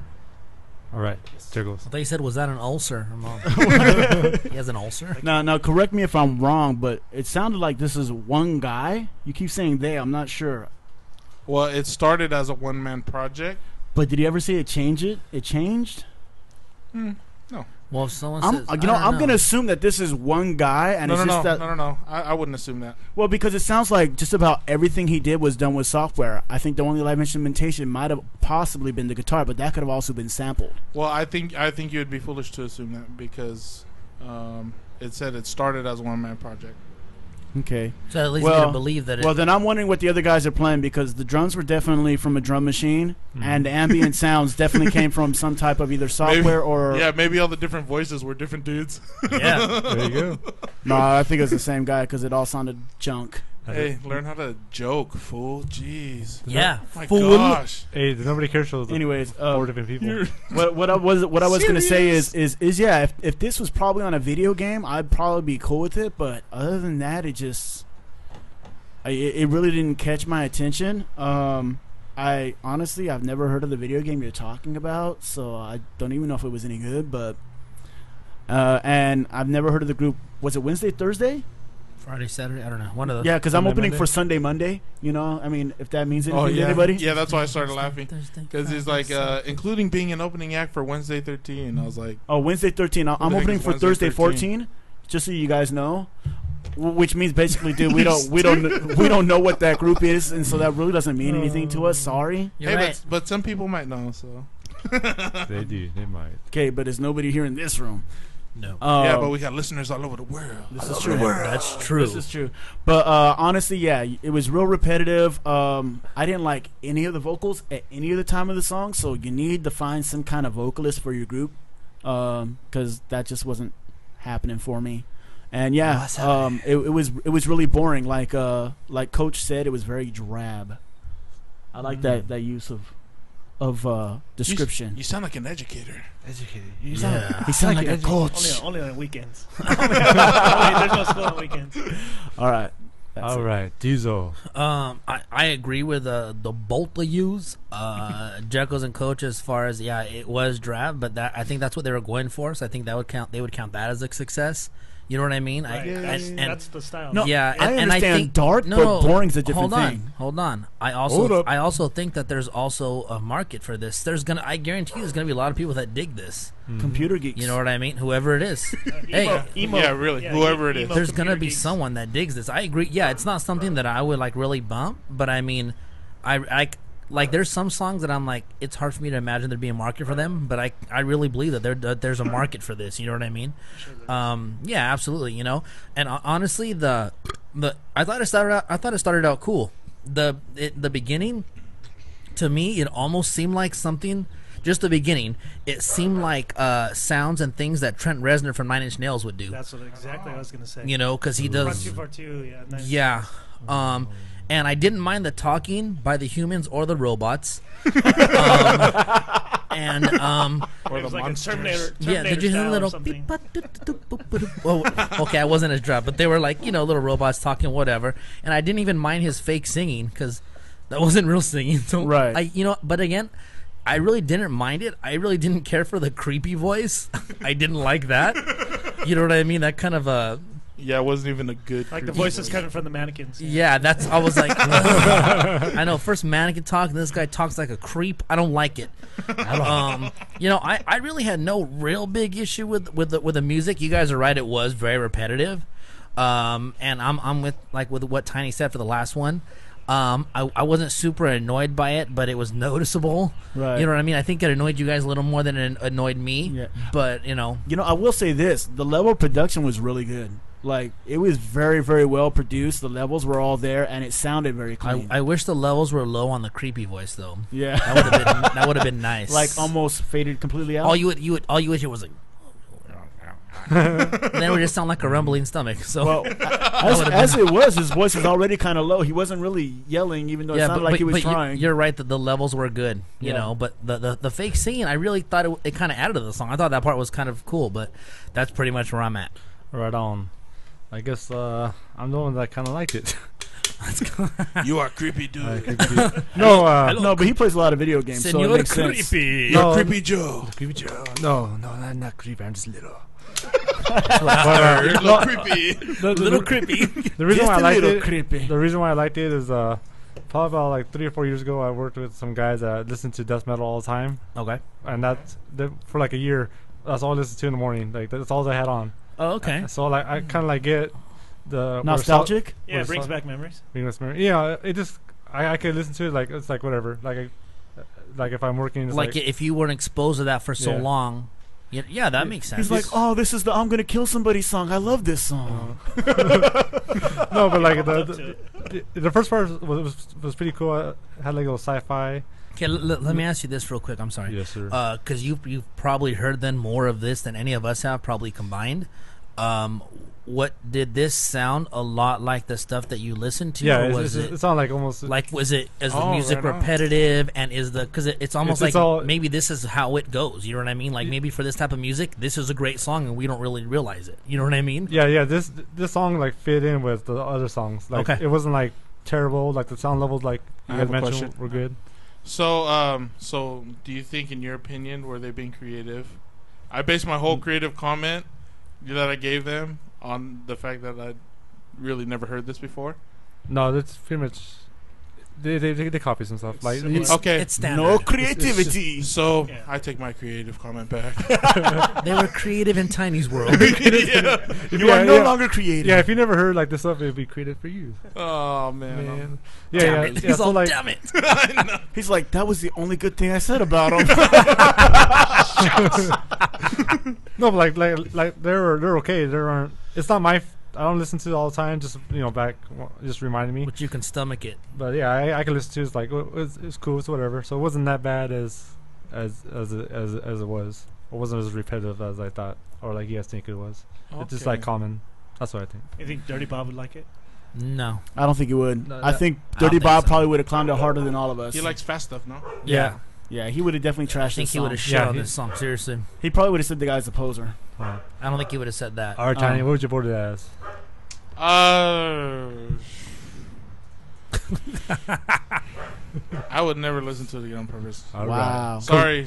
D: All right. There goes.
A: I thought you said, was that an ulcer? I'm all- he has an ulcer?
B: Now, correct me if I'm wrong, but it sounded like this is one guy. You keep saying they. I'm not sure.
C: Well, it started as a one-man project.
B: But did you ever see it change it? It changed?
C: No.
A: Well, if someone
B: I'm,
A: says...
B: I'm going to assume that this is one guy. And it's just that,
C: No. I wouldn't assume that.
B: Well, because it sounds like just about everything he did was done with software. I think the only live instrumentation might have possibly been the guitar, but that could have also been sampled.
C: Well, I think you would be foolish to assume that because it said it started as a one-man project.
B: Okay.
A: So at least you to believe that it...
B: Well, then I'm wondering what the other guys are playing because the drums were definitely from a drum machine, and the ambient sounds definitely came from some type of either software or...
C: Yeah, maybe all the different voices were different dudes.
A: Yeah.
D: There you go.
B: No, I think it was the same guy because it all sounded junk.
C: Hey, learn how to joke, fool. Jeez.
A: Yeah,
C: My
A: fool.
C: gosh.
D: Hey, the Nobody Cares show is
B: Anyways,
D: 4 different people.
B: what I was gonna say
C: Serious?
B: is yeah, if this was probably on a video game, I'd probably be cool with it. But other than that, it really didn't catch my attention. I honestly, I've never heard of the video game you're talking about, so I don't even know if it was any good. But and I've never heard of the group. Was it Wednesday, Thursday?
A: Friday, Saturday? I don't know. One of those.
B: Yeah, because I'm
D: Sunday,
B: opening
D: Monday?
B: for Sunday, Monday. You know, I mean, if that means anything
C: Oh,
B: to
C: yeah.
B: anybody.
C: Yeah, that's why I started laughing.
A: Thursday,
C: Because he's
A: Friday,
C: like,
A: Saturday.
C: including being an opening act for Wednesday 13. I was like,
B: Oh, Wednesday 13. I'm
C: the heck
B: opening
C: is
B: for
C: Wednesday
B: Thursday
C: 13?
B: 14. Just so you guys know, which means basically, dude, we don't know what that group is, and so that really doesn't mean anything to us. Sorry.
A: You're
C: hey,
A: right.
C: but some people might know, so.
D: They do. They might.
B: Okay, but there's nobody here in this room.
A: No.
C: Yeah, but we got listeners all over the world.
B: This is true.
A: That's true.
B: This is true. But honestly, yeah, it was real repetitive. I didn't like any of the vocals at any of the time of the song, so you need to find some kind of vocalist for your group, because that just wasn't happening for me. And yeah, it was really boring. Like Coach said, it was very drab. I like that use of description.
C: You sound like an educator.
D: Educated.
B: He sound like a coach.
E: Only on weekends. There's no school on weekends.
B: All right. That's
D: All
B: it.
D: right. Diesel.
A: I agree with the both of yous, Jekylls and Coach, as far as it was drab, but I think that's what they were going for. So I think that would count. They would count that as a success. You know what I mean?
E: Right. That's the style.
B: No,
A: Yeah,
B: I
A: and I
B: understand
A: think
B: dark, but boring's a different thing.
A: Hold on. I
B: Hold up.
A: also think that there's also a market for this. I guarantee you, there's gonna be a lot of people that dig this.
B: Computer geeks.
A: You know what I mean? Whoever it is. Hey,
E: emo,
C: Yeah, really. Whoever it is.
E: emo
A: there's gonna
E: computer
A: be
E: geeks.
A: someone that digs this. I agree. Yeah, it's not something that I would like really bump, but I mean, I like there's some songs that I'm like, it's hard for me to imagine there being a market for them, but I really believe that there's a market for this. You know what I mean? Yeah, absolutely. You know, and honestly, I thought it started out cool. The beginning, to me, it almost seemed like something. Just the beginning, it seemed like sounds and things that Trent Reznor from Nine Inch Nails would do.
E: That's exactly what I was gonna say.
A: You know, because he does.
E: 242,
A: yeah. And I didn't mind the talking by the humans or the robots.
C: Or
E: it
C: the
E: was like
C: monsters.
E: a Terminator
A: Yeah, did you hear the little
E: something.
A: well, okay, I wasn't as drunk, but they were like, you know, little robots talking, whatever. And I didn't even mind his fake singing because that wasn't real singing. So
B: Right.
A: But again, I really didn't mind it. I really didn't care for the creepy voice. I didn't like that. You know what I mean? That kind of
C: Yeah, it wasn't even a good.
E: Like the voices coming from the mannequins.
A: yeah, I was like, I know, first mannequin talk, and this guy talks like a creep. I don't like it. You know, I really had no real big issue with the music. You guys are right; it was very repetitive. And I'm with what Tiny said for the last one. I wasn't super annoyed by it, but it was noticeable.
B: Right.
A: You know what I mean? I think it annoyed you guys a little more than it annoyed me.
B: Yeah.
A: But you know,
B: I will say this: the level of production was really good. Like, it was very, very well produced. The levels were all there, and it sounded very clean.
A: I wish the levels were low on the creepy voice though.
B: Yeah,
A: That would have been nice.
B: like almost faded completely out.
A: all you would hear was like. And then it would just sound like a rumbling stomach. So
B: Well, as it was, his voice was already kind of low. He wasn't really yelling, even though it sounded like he was trying.
A: You're right that the levels were good, you
B: Yeah.
A: know. But the fake singing, I really thought it kind of added to the song. I thought that part was kind of cool, but that's pretty much where I'm at.
D: Right on. I guess I'm the one that kind of liked it.
C: You are creepy, dude.
B: No, but he plays a lot of video games, so it
A: Senor
B: makes sense.
A: Creepy.
C: You're creepy Joe.
D: Creepy Joe. No, not creepy. I'm just little.
C: You're a little creepy.
A: Little creepy.
D: The reason
B: Just
D: why I
B: a
D: liked
B: little
D: it.
B: creepy.
D: The reason why I liked it is probably about like 3 or 4 years ago. I worked with some guys that listened to death metal all the time,
A: Okay.
D: and for like a year. That's all I listened to in the morning. Like that's all I had on.
A: Oh, okay.
D: So like I kind of like get the
B: Nostalgic?
E: Yeah, it brings back memories.
D: Yeah, it just I could listen to it like it's like whatever. Like if I'm working, it's
A: Like if you weren't exposed to that for so
D: Yeah.
A: long. Yeah, that makes sense.
B: He's like, oh, this is the I'm Gonna Kill Somebody song. I love this song.
D: no, but like
E: Up to it.
D: the first part was pretty cool. It had like a little sci-fi.
A: Okay, let me ask you this real quick. I'm sorry.
D: Yes, sir.
A: Because you've probably heard then more of this than any of us have, probably combined. What did this sound a lot like the stuff that you listened to?
D: Yeah,
A: or was
D: it sounded like almost
A: like was it the
C: Oh,
A: music
C: right on.
A: repetitive and is the because it's almost
D: It's
A: like
D: all-
A: maybe this is how it goes. You know what I mean? Like maybe for this type of music, this is a great song and we don't really realize it. You know what I mean?
D: Yeah. This song like fit in with the other songs. Like
A: Okay.
D: it wasn't like terrible. Like the sound levels, like
C: I
D: you
C: have
D: guys
C: a
D: mentioned,
C: question.
D: were good.
C: So do you think, in your opinion, were they being creative? I based my whole creative comment that I gave them on the fact that I really never heard this before.
D: No, that's pretty much. They copy some stuff. Like
E: It's-
C: Okay,
A: It's standard.
B: No creativity.
C: so
E: Yeah.
C: I take my creative comment back.
A: They were creative in Tiny's world.
C: Yeah.
B: You are no longer creative.
D: Yeah, if you never heard like this stuff, it'd be created for you.
C: Oh man.
D: Man.
A: Damn it.
D: Yeah.
A: He's
D: So
A: all,
D: like,
A: damn it.
B: He's like, that was the only good thing I said about him.
D: no, but like they're okay. There aren't. It's not my. I don't listen to it all the time. Just just reminded me.
A: But you can stomach it.
D: But yeah, I can listen to it. It's like it's cool. It's whatever. So it wasn't that bad as it was. It wasn't as repetitive as I thought, or like you guys think it was. It's just like common. That's what I think.
E: You think Dirty Bob would like it?
A: No.
B: I don't think he would.
D: No,
B: I
D: no.
B: think
A: I don't
B: Dirty
A: think
B: Bob
A: so.
B: probably would have clowned it harder than all of us.
C: He likes fast stuff, no?
B: Yeah. Yeah, he would have definitely trashed
A: I think
B: this
A: he would have
B: song.
A: shit
D: Yeah,
A: on
D: he-
A: this song. Seriously.
B: He probably would have said the guy's a poser.
A: I don't think he would have said that.
D: All right, Tiny, what would you board it as?
C: I would never listen to it again on purpose.
D: All right.
B: Wow.
C: Sorry,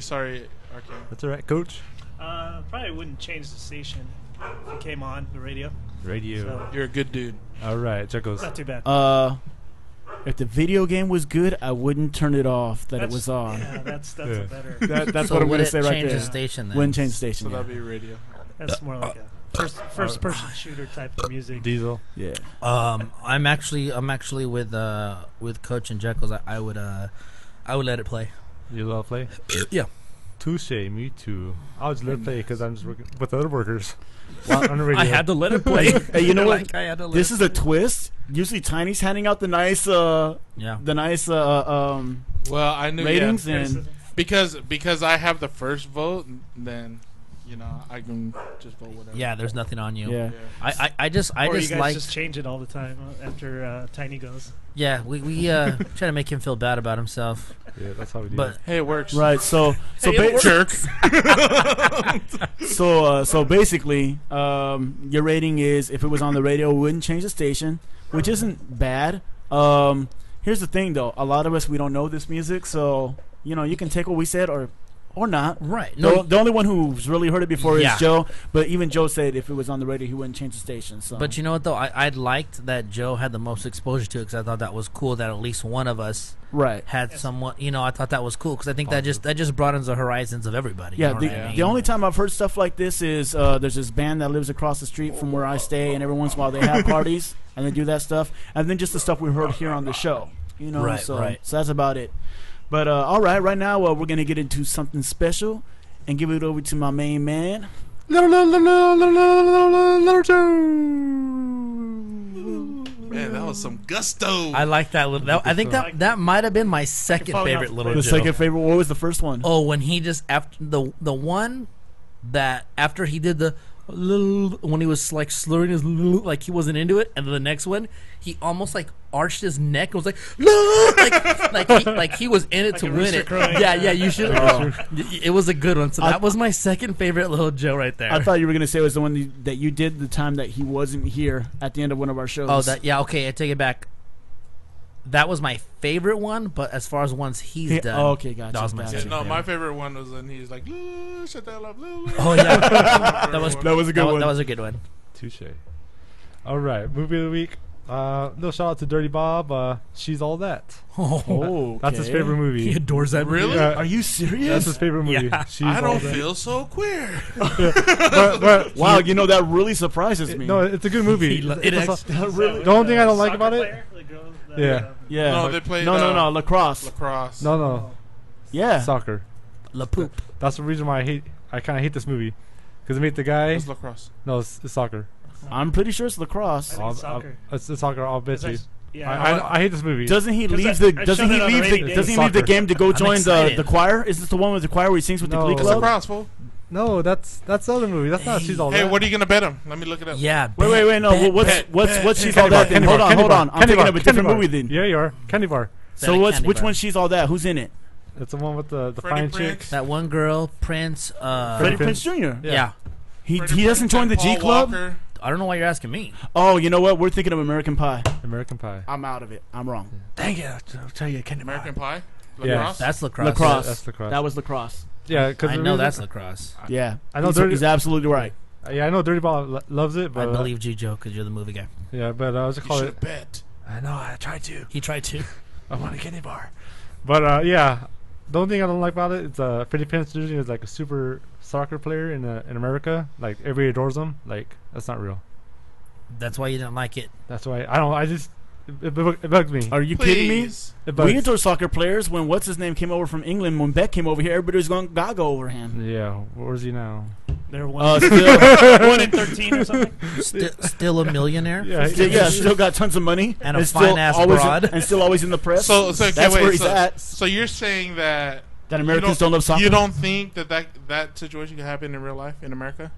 C: Arcane.
D: That's all right, Coach.
E: Probably wouldn't change the station if it came on the radio.
D: Radio.
E: So
C: You're a good dude.
D: All right, Checkos.
E: not too bad.
B: If the video game was good, I wouldn't turn it off that it was on.
E: Yeah, that's
D: Yeah.
E: a better.
B: That's
A: So
B: what I'm
A: would
B: going to
A: it
B: say right
A: change
B: there.
A: the station then?
B: Wouldn't change the
C: So
B: station.
C: that'd be radio.
E: That's more like a first person shooter type of music.
D: Diesel.
B: Yeah.
A: I'm actually with Coach and Jekyll's. I would let it play.
D: You love play?
A: Yeah.
D: Touche, me too. I'll just let it play because I'm just working with other workers.
A: Well,
D: on the radio.
A: I had to let it play.
B: Hey, you know what?
A: Like, I had to let
B: This
A: it
B: is a twist. Usually Tiny's handing out the nice
A: yeah.
C: Well, I knew
B: ratings
C: yeah,
B: and
C: because I have the first vote, then I can just vote whatever.
A: Yeah, there's nothing on you.
B: yeah.
A: I just
E: Or you guys
A: like
E: just change it all the time after Tiny goes.
A: yeah, we try to make him feel bad about himself.
D: Yeah, that's how we do
A: But
D: it.
C: Hey, it works.
B: Right. So
C: Jerk.
B: so basically, your rating is if it was on the radio, we wouldn't change the station, which isn't bad. Here's the thing, though. A lot of us we don't know this music, so you can take what we said or not.
A: right.
B: No, the only one who's really heard it before
A: Yeah.
B: is Joe. But even Joe said if it was on the radio, he wouldn't change the station. So.
A: But you know what though, I liked that Joe had the most exposure to it because I thought that was cool that at least one of us
B: right.
A: had someone. I thought that was cool because I think that just broadens the horizons of everybody.
B: Yeah,
A: you know what I mean?
B: the only time I've heard stuff like this is there's this band that lives across the street from where I stay, and every once in a while they have parties and they do that stuff, and then just the stuff we heard here on the show.
A: Right,
B: so
A: right.
B: that's about it. But all right now we're gonna get into something special and give it over to my main man.
C: Man, that was some gusto.
A: I like that little. I think that might have been my second
E: Probably
A: favorite
E: not
A: little
B: The
A: Joe.
B: second favorite. What was the first one?
A: Oh, when he just after the one that after he did the little when he was like slurring his like he wasn't into it, and then the next one he almost like arched his neck and was like no, like he was in it to
E: a
A: win
E: rooster
A: it.
E: crowing.
A: Yeah, you should. It was a good one. So that was my second favorite little Joe right there.
B: I thought you were gonna say it was the one that you did the time that he wasn't here at the end of one of our shows.
A: Oh, that yeah. Okay, I take it back. That was my favorite one, but as far as ones he's done,
B: okay, gotcha.
A: that was my
B: gotcha.
A: second
C: no,
A: favorite.
C: my favorite one was when he's like, shut that up.
A: Oh yeah, that was
B: a good one.
A: That was a good one.
D: Touche. All right, movie of the week. Little shout out to Dirty Bob. She's All That.
A: Oh,
D: That's his
B: okay.
D: favorite movie.
A: he adores that.
C: Really?
D: Yeah,
B: Are you serious?
D: that's his favorite movie.
A: Yeah.
D: She's
C: I
D: All
C: don't
D: That.
C: feel so queer.
D: But
B: Wow, that really surprises me.
D: no, it's a good movie.
A: It
D: It's
A: is.
B: really?
D: The only thing I don't like about it-
E: Player, the girl that,
D: Yeah.
B: Yeah.
C: No, they played
B: No, lacrosse.
C: lacrosse.
D: No,
B: Yeah.
D: soccer.
A: La Poop.
D: That's the reason why I kind of hate this movie. Because they made the guy.
C: It's lacrosse.
D: No, it's soccer.
B: I'm pretty sure it's lacrosse.
E: I think it's soccer.
D: It's soccer. I'll bet you.
E: Yeah.
D: I hate this movie.
B: Doesn't he leave
E: I-
B: the
E: I've
B: doesn't
E: shown
B: he
E: it on
B: leave
E: a
B: the
E: rainy
B: doesn't he
D: day.
B: leave the game to go
A: I'm
B: join
A: excited.
B: the choir? Is this the one with the choir where he sings with the
D: No.
B: glee
C: It's
B: club?
C: lacrosse, fool.
D: No, that's the other movie. That's not She's All
C: Hey,
D: That.
C: what are you gonna bet him? Let me look it up.
A: Yeah.
B: Wait, no.
A: bet,
B: What's she's all
D: Candy bar,
B: that? Then
D: candy
B: hold
D: bar,
B: on,
D: candy
B: hold
D: bar,
B: on. I'm
D: candy
B: thinking
D: bar,
B: of a
D: candy
B: different
D: bar.
B: movie then.
D: Yeah, you are. Candy Bar.
B: So
A: Bet,
B: what's
A: candy
B: which
A: bar.
B: one? She's all that. Who's in it?
D: It's the one with the
C: Freddie
D: fine
C: Prinze.
D: chick.
A: That one girl, Prince.
B: Freddie
D: Prinze.
B: Prinze Jr.
A: Yeah.
B: He
C: Freddie
B: doesn't
C: Prinze
B: join the
C: and
B: G
C: Paul
B: Club.
C: Walker.
A: I don't know why you're asking me.
B: Oh, you know what? We're thinking of American Pie.
D: American Pie.
B: I'm out of it. I'm wrong. Dang it! I'll tell you, Candy
C: American Pie.
D: Yeah.
C: Lacrosse.
A: That's lacrosse.
B: Lacrosse.
D: That's lacrosse.
B: That was lacrosse.
D: Yeah, because
A: I know that's lacrosse.
B: Yeah,
D: I know
B: he's absolutely right.
D: Yeah, I know Dirty Bob loves it,
A: I
D: but
A: believe you, Joe, because you're the movie guy.
D: yeah, but I was just
C: You
D: call
C: should
D: it.
C: have bet.
B: I know. I tried to.
A: He tried to.
B: I want a candy bar.
D: But yeah, the only thing I don't like about it is Freddie Prinze Jr. is like a super soccer player in America. Like everybody adores him. Like that's not real.
A: That's why you didn't like it.
D: That's why I don't. I just it bugs me.
B: Are you kidding me?
C: Please.
D: It bugs.
B: We adore soccer players. When what's his name came over from England, when Beck came over here, everybody was going gaga over him.
D: Yeah, where's he now?
E: They're one,
B: Still,
E: 1 in 13 or something.
A: Still a millionaire.
D: Yeah,
B: still got tons of money
A: And a
B: still
A: fine-ass
B: always
A: broad.
B: and still always in the press.
C: So okay,
B: that's
C: wait,
B: where he's
C: so,
B: at.
C: So you're saying that
B: Americans don't love soccer.
C: You don't think that situation could happen in real life in America?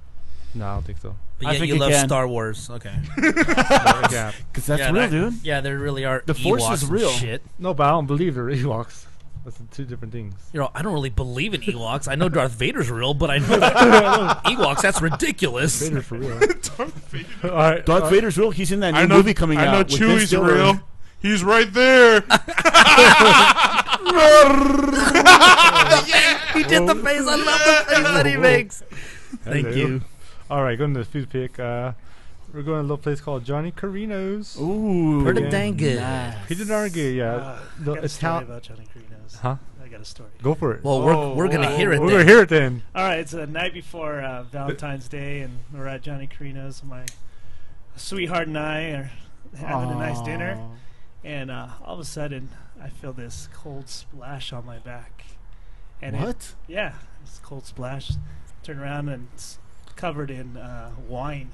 D: No, I don't think so.
A: But
B: I
A: yet
B: think
A: you
B: it
A: love
B: can.
A: Star Wars. Okay.
D: Yeah.
B: Because that's
A: Yeah,
B: real,
A: that-
B: dude.
A: Yeah, there really are.
B: The Force
A: Ewoks
B: is
A: and
B: real.
A: Shit.
D: No, but I don't believe they're Ewoks. That's two different things.
A: I don't really believe in Ewoks. I know Darth Vader's real, but I know that Ewoks. That's ridiculous.
D: Vader's for real.
C: Darth
D: All right,
B: Darth Vader's real. He's in that new movie coming out.
C: I know
B: with Ben
C: Chewie's
B: Stiller.
C: real. He's right there.
A: He did the face. I love the face that he makes. Thank
D: Hello.
A: you.
D: All right, going to the food pick. We're going to a little place called Johnny Carino's.
B: Ooh,
A: Pretty
D: Yeah.
A: dang good.
B: Nice.
D: He did darn good, yeah.
E: I got a story about Johnny Carino's.
D: Huh?
E: I got a story.
D: Go for it.
A: Well, we're gonna hear it.
D: We're
A: Then.
D: gonna hear it then.
E: All right, it's the night before Valentine's Day, and we're at Johnny Carino's. My sweetheart and I are having a nice dinner, And all of a sudden, I feel this cold splash on my back. And
B: What?
E: Yeah, it's a cold splash. Turn around and it's covered in wine.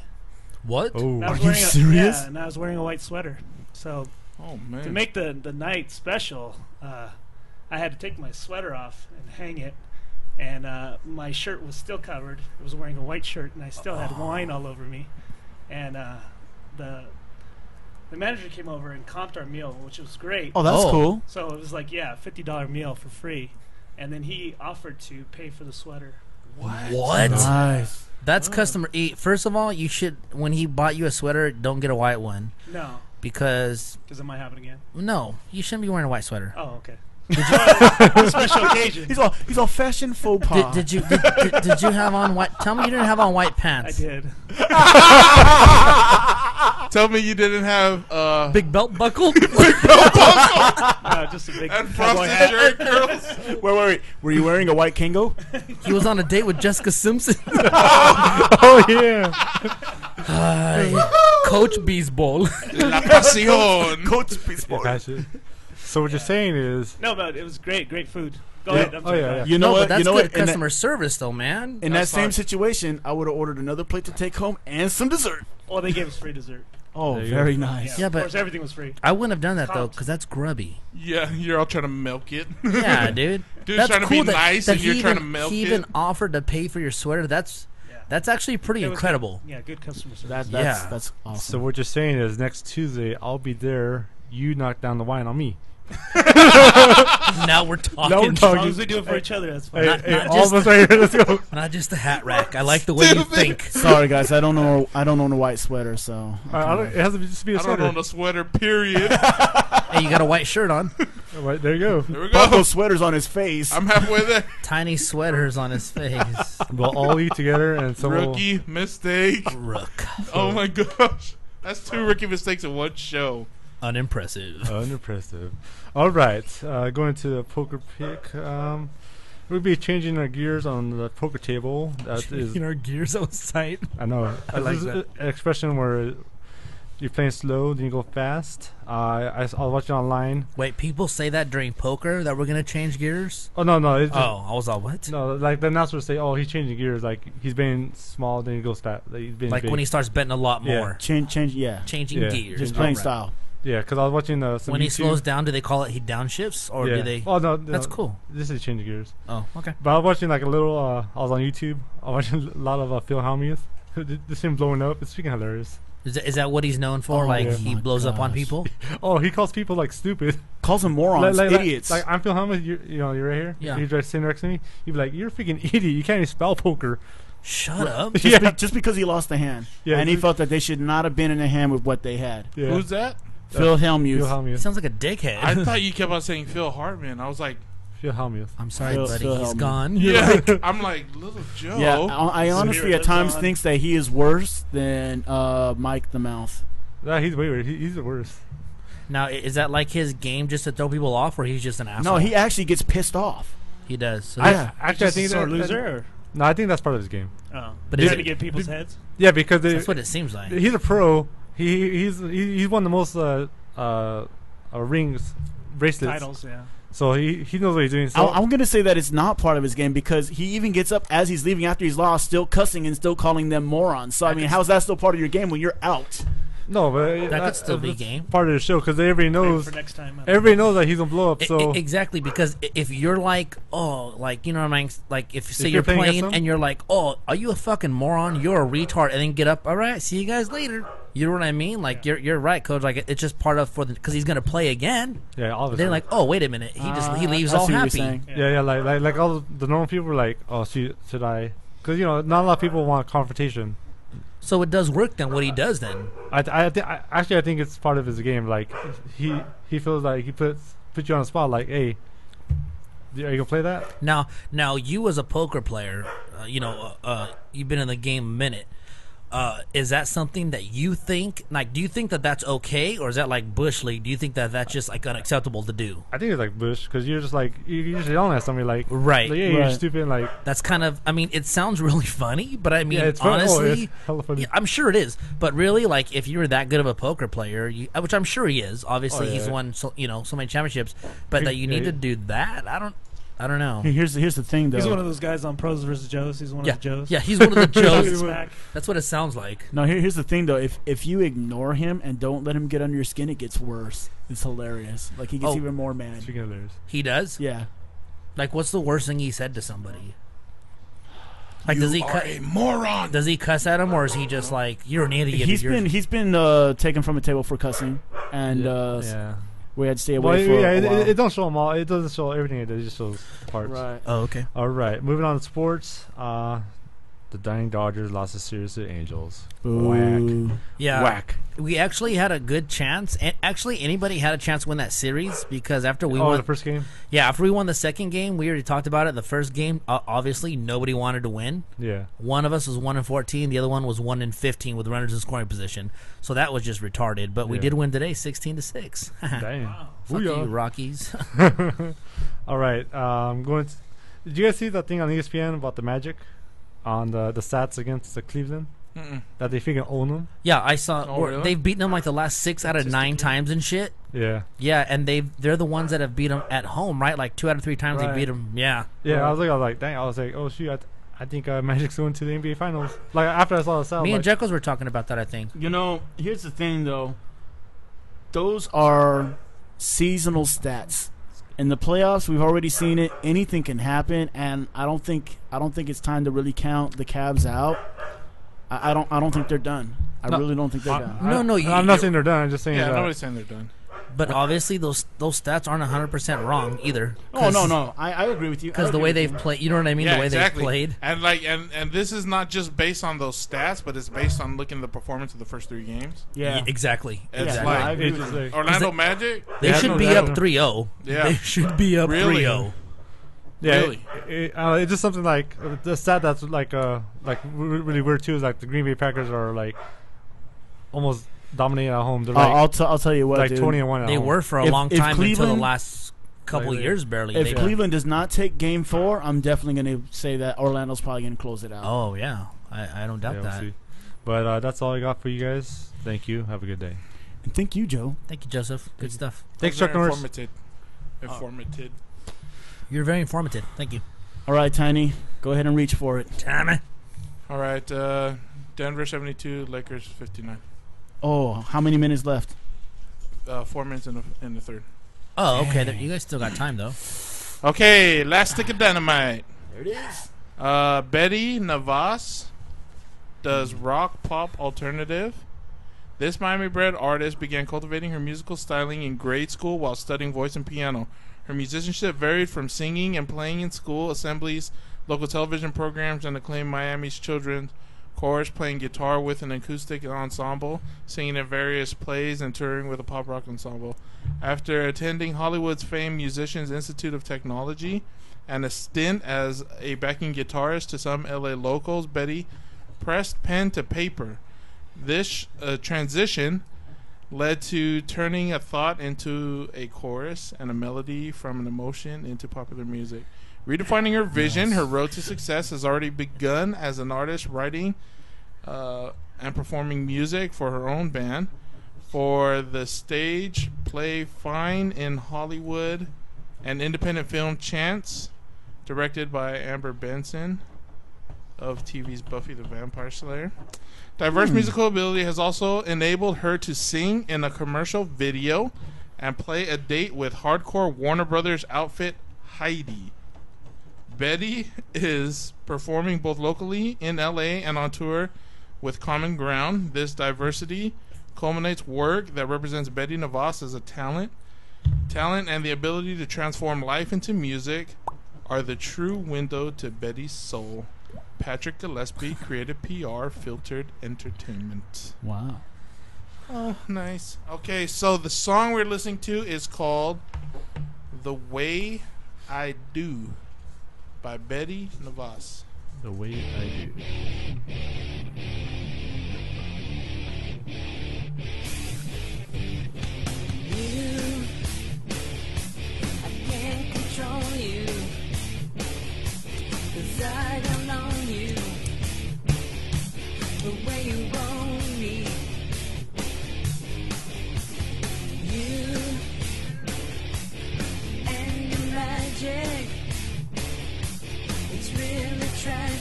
A: What?
D: Oh,
E: And I was
B: Are you
E: wearing
B: serious?
E: Yeah, and I was wearing a white sweater. So
C: Oh man.
E: to make the night special, I had to take my sweater off and hang it. And my shirt was still covered. I was wearing a white shirt, and I still had wine all over me. And the manager came over and comped our meal, which was great.
B: Oh, that's
A: Oh.
B: cool.
E: So it was like, yeah, $50 meal for free. And then he offered to pay for the sweater.
A: What?
B: Nice.
A: That's customer eat. First of all, you should, when he bought you a sweater, don't get a white one
E: No,
A: because
E: because it might happen again.
A: no, you shouldn't be wearing a white sweater.
E: Oh, okay. Special occasion.
B: He's all fashion faux pas.
A: Did you have on white? Tell me you didn't have on white
E: I
A: pants.
E: did.
C: Tell me you didn't have
A: Big belt buckle.
E: Just a big
C: and
E: cowboy
C: frosted
E: hat.
C: shirt girls.
B: Wait. Were you wearing a white Kango?
A: He was on a date with Jessica Simpson.
D: oh yeah.
A: Coach Beesball.
C: La pasión.
B: Coach baseball.
D: Gotcha. So what you're saying is,
E: No, but it was great food. Go
B: Yeah.
E: ahead. I'm sorry,
D: yeah,
E: go
D: yeah.
E: ahead.
B: You know
A: No, but
B: what?
A: that's
B: You know
A: good
B: what? In
A: customer service, though, man.
B: that
C: That's
B: same
C: fine.
B: situation, I would have ordered another plate to take home and some dessert.
E: Oh, they gave us free dessert.
B: Oh,
D: There you
B: very
D: go.
B: nice.
A: Yeah,
E: of
A: but-
E: course, everything was free.
A: I wouldn't have done that though,
E: Comped.
A: because that's grubby.
C: Yeah, you're all trying to milk it.
A: Yeah, dude.
C: Dude's
A: That's
C: trying to
A: cool
C: be nice and you're
A: he
C: trying to
A: even-
C: milk
A: he
C: it.
A: even offered to pay for your sweater. That's actually pretty
E: It was
A: incredible.
E: Good. Yeah, good customer service.
B: That's awesome.
D: so what you're saying is next Tuesday I'll be there. You knock down the wine on me.
A: Now we're talking.
D: Now we're
E: As
D: talking.
E: long as we do it for each other, that's fine.
D: Hey,
A: Not-
D: hey,
A: not
D: all of
A: just-
D: us right here. Let's go.
A: Not just the hat rack. I like the way you think.
B: Sorry, guys. I don't know a white sweater, so.
D: It has to just be a
C: I don't
D: sweater.
C: own a sweater, period.
A: Hey, you got a white shirt on.
D: All right, there you go.
C: There we
B: Paco
C: go.
B: sweater's on his face.
C: I'm halfway there.
A: Tiny sweaters on his face.
D: We'll all eat together, and so we'll,
C: Rookie mistake.
A: Rook.
C: Oh my gosh. That's 2 rookie mistakes in one show.
A: Unimpressive.
D: unimpressive. All right, going to the poker pick. We'll be changing our gears on the poker table. That is,
A: our gears outside.
D: I know.
A: I like
D: This is
A: that.
D: an expression where you're playing slow, then you go fast. I was watching online.
A: Wait, people say that during poker that we're gonna change gears?
D: Oh no, it's just,
A: Oh, I was all what?
D: no. Like the announcers say, oh, he's changing gears. Like he's being small, then he goes fast. Like, he's being
A: Like
D: big.
A: when he starts betting a lot
D: Yeah.
A: more,
B: Change, yeah.
A: changing
D: Yeah.
A: gears.
B: Just playing
A: Alright.
B: style.
D: Yeah, because I was watching some
A: When he
D: YouTube.
A: slows down, do they call it he downshifts or
D: yeah.
A: do they?
D: Oh no,
A: That's cool.
D: This is changing gears.
A: Oh, okay.
D: But I was watching like a little. I was on YouTube. I was watching a lot of Phil Hellmuth. This him blowing up. It's freaking hilarious.
A: Is that what he's known for?
B: Oh,
A: like
B: yeah.
A: he
B: My
A: blows up on
B: gosh.
A: people?
D: Oh, he calls people like stupid.
B: Calls them morons, idiots.
D: Like I'm Phil Hellmuth. You're right here.
A: Yeah.
D: He's right sitting next to me. You'd be like, "You're a freaking idiot. You can't even spell poker."
A: Shut up.
B: just because he lost the hand.
D: Yeah,
B: and he
D: just-
B: felt that they should not have been in the hand with what they had.
D: Yeah.
C: Who's that?
B: Phil Hellmuth.
D: Phil
A: He
D: Hellmuth.
A: sounds like a dickhead.
C: I thought you kept on saying Phil Hartman. I was like,
D: Phil Hellmuth.
A: I'm sorry,
B: Phil-
A: buddy.
B: Phil
A: He's
B: Hellman.
A: gone.
C: yeah. I'm like, little Joe.
B: Yeah, I honestly
E: Spirit
B: at times
E: lives on.
B: thinks that he is worse than Mike the Mouth.
D: Nah, he's way worse. He's the worst.
A: Now, is that like his game just to throw people off, or he's just an asshole?
B: No, he actually gets pissed off.
A: He does. So
B: Yeah.
D: Actually, I
E: Just a
D: think
E: sore
D: that,
E: loser. Or?
D: No, I think that's part of his game.
E: Oh,
A: But
E: trying
A: is
E: to
A: it-
E: get people's heads.
D: Yeah, because
A: that's what it seems like.
D: he's a pro. He's won the most rings, bracelets.
E: Titles, yeah.
D: So he knows what he's doing. So
B: I'm going to say that it's not part of his game because he even gets up as he's leaving after he's lost, still cussing and still calling them morons. So, I mean, how's that still part of your game when you're out?
D: no, but
A: That could still be
D: that's
A: game.
D: part of the show because everybody
E: Wait
D: knows.
E: for next time.
D: Everybody knows that he's gonna blow up. So
A: Exactly, because if you're like, oh, like, you know what I mean? Like, if say
D: you're
A: you're
D: playing against
A: playing
D: them?
A: and you're like, oh, are you a fucking moron? You're a retard, and then get up. All right, see you guys later. You know what I mean? Like, you're right, coach. Like, it's just part of because he's gonna play again.
D: yeah, obviously.
A: They're like, oh, wait a minute, he leaves
B: I
A: all
B: see what you're
A: happy.
B: saying.
D: yeah, like all the normal people are like, oh, should I? Because not a lot of people want confrontation.
A: So it does work then. What he does then?
D: I think it's part of his game. Like he feels like he puts you on the spot. Like, hey, are you gonna play that?
A: Now, you as a poker player, you've been in the game a minute. is that something that you think, like, do you think that that's okay, or is that like Bush League? Do you think that that's just like unacceptable to do?
D: I think it's like Bush, because you're just like, you usually don't have somebody like,
A: Right.
D: like, yeah, you're stupid, like.
A: That's kind of, I mean, it sounds really funny, but I mean,
D: Yeah, it's funny.
A: honestly,
D: it's hella funny.
A: yeah, I'm sure it is. But really, like, if you're that good of a poker player, which I'm sure he is, obviously he's won so many championships, but that you need to do that, I don't know.
B: Here's the thing, though.
E: He's one of those guys on Pros vs. Joes. He's one of the Joes.
A: Yeah, he's one of the Joes.
E: Smack.
A: That's what it sounds like.
B: No, here's the thing, though. If you ignore him and don't let him get under your skin, it gets worse. It's hilarious. Like, he gets even more mad.
D: Speaking of theirs.
A: He does?
B: Yeah.
A: Like, what's the worst thing he said to somebody? Like,
C: you are a moron.
A: Does he cuss at him, or is he just like, you're an idiot?
B: He's been taken from a table for cussing, and we had to stay away for a while.
D: It don't show them all. It doesn't show everything. It just shows parts.
B: Right.
A: Oh, okay.
D: All right. Moving on to sports. The Dying Dodgers lost a series to Angels.
B: Ooh.
D: Whack.
A: Yeah.
D: Whack.
A: We actually had a good chance. And actually, anybody had a chance to win that series because after we won
D: the first game?
A: Yeah, after we won the second game, we already talked about it. The first game, obviously, nobody wanted to win.
D: Yeah.
A: One of us was 1-14. The other one was 1-15 with runners in scoring position. So that was just retarded. But we did win today, 16-6.
D: Damn.
E: Wow.
A: Fuck you, Rockies.
D: All right. Did you guys see that thing on ESPN about the Magic? On the stats against the Cleveland? That they figure own them?
A: Yeah, I saw.
C: Really?
A: They've beaten them like the last 6 out of 9 times and shit.
D: Yeah.
A: Yeah, and they're the ones that have beat them at home, right? Like 2 out of 3 times they beat them. Yeah.
D: Yeah, I was like, dang. I was like, oh, shoot. I think Magic's going to the NBA Finals. Like, after I saw the sound.
A: Me and Jekyll's were talking about that, I think.
B: You know, here's the thing, though. Those are seasonal stats. In the playoffs, we've already seen it. Anything can happen, and I don't think it's time to really count the Cavs out. I don't think they're done. I really don't think they're done.
D: I'm not saying they're done. I'm just saying.
C: Yeah, nobody's saying they're done.
A: But obviously, those stats aren't 100% wrong either.
B: Oh no, I agree with you.
A: Because the way they've played, you know what I mean?
C: Yeah,
A: the way
C: exactly.
A: they've played.
C: And like, and this is not just based on those stats, but it's based on looking at the performance of the first 3 games.
B: Yeah,
A: Exactly.
C: It's
A: exactly.
B: I
C: like
B: agree with you.
C: Orlando Magic.
A: They should be up 3-0.
C: Yeah.
A: They should be up
C: Really?
A: 3-0.
D: Yeah,
C: Really?
D: it's just something like the stat that's like really weird too is like the Green Bay Packers are like almost dominating at home. They're like
B: I'll tell you what,
D: like
B: dude.
D: 20-1 at
A: They
D: home.
A: were for a
B: If-
A: long
B: if
A: time until the
B: Cleveland-
A: last couple
D: Like,
A: years, barely.
B: If
A: They-
B: Cleveland does not take Game 4, I'm definitely going to say that Orlando's probably going to close it out.
A: Oh, yeah. I don't doubt
D: Yeah, we'll
A: that.
D: see. But that's all I got for you guys. Thank you. Have a good day.
B: And thank you, Joe.
A: Thank you, Joseph. Good stuff.
D: Thanks,
C: Very
D: Chuck Norris.
C: Informative.
A: You're very informative. Thank you.
B: All right, Tiny, go ahead and reach for it.
A: Tommy.
C: All right, Denver 72, Lakers 59.
B: Oh, how many minutes left?
C: 4 minutes in the third.
A: Oh, okay. You guys still got time, though.
C: Okay, last stick of dynamite.
B: There it is.
C: Betty Navas does rock pop alternative. This Miami-bred artist began cultivating her musical styling in grade school while studying voice and piano. Her musicianship varied from singing and playing in school assemblies, local television programs, and acclaimed Miami's children's chorus, playing guitar with an acoustic ensemble, singing in various plays, and touring with a pop rock ensemble. After attending Hollywood's famed Musicians Institute of Technology and a stint as a backing guitarist to some LA locals, Betty pressed pen to paper. This transition led to turning a thought into a chorus and a melody from an emotion into popular music. Redefining her vision, her road to success has already begun as an artist, writing and performing music for her own band, for the stage play Fine in Hollywood, and independent film Chance, directed by Amber Benson of TV's Buffy the Vampire Slayer. Diverse musical ability has also enabled her to sing in a commercial video and play a date with hardcore Warner Brothers outfit Heidi. Betty is performing both locally in LA and on tour with Common Ground. This diversity culminates work that represents Betty Navas as a talent. Talent and the ability to transform life into music are the true window to Betty's soul. Patrick Gillespie, Creative PR, Filtered Entertainment.
B: Wow.
C: Oh, nice. Okay, so the song we're listening to is called The Way I Do by Betty Navas.
D: The way I do.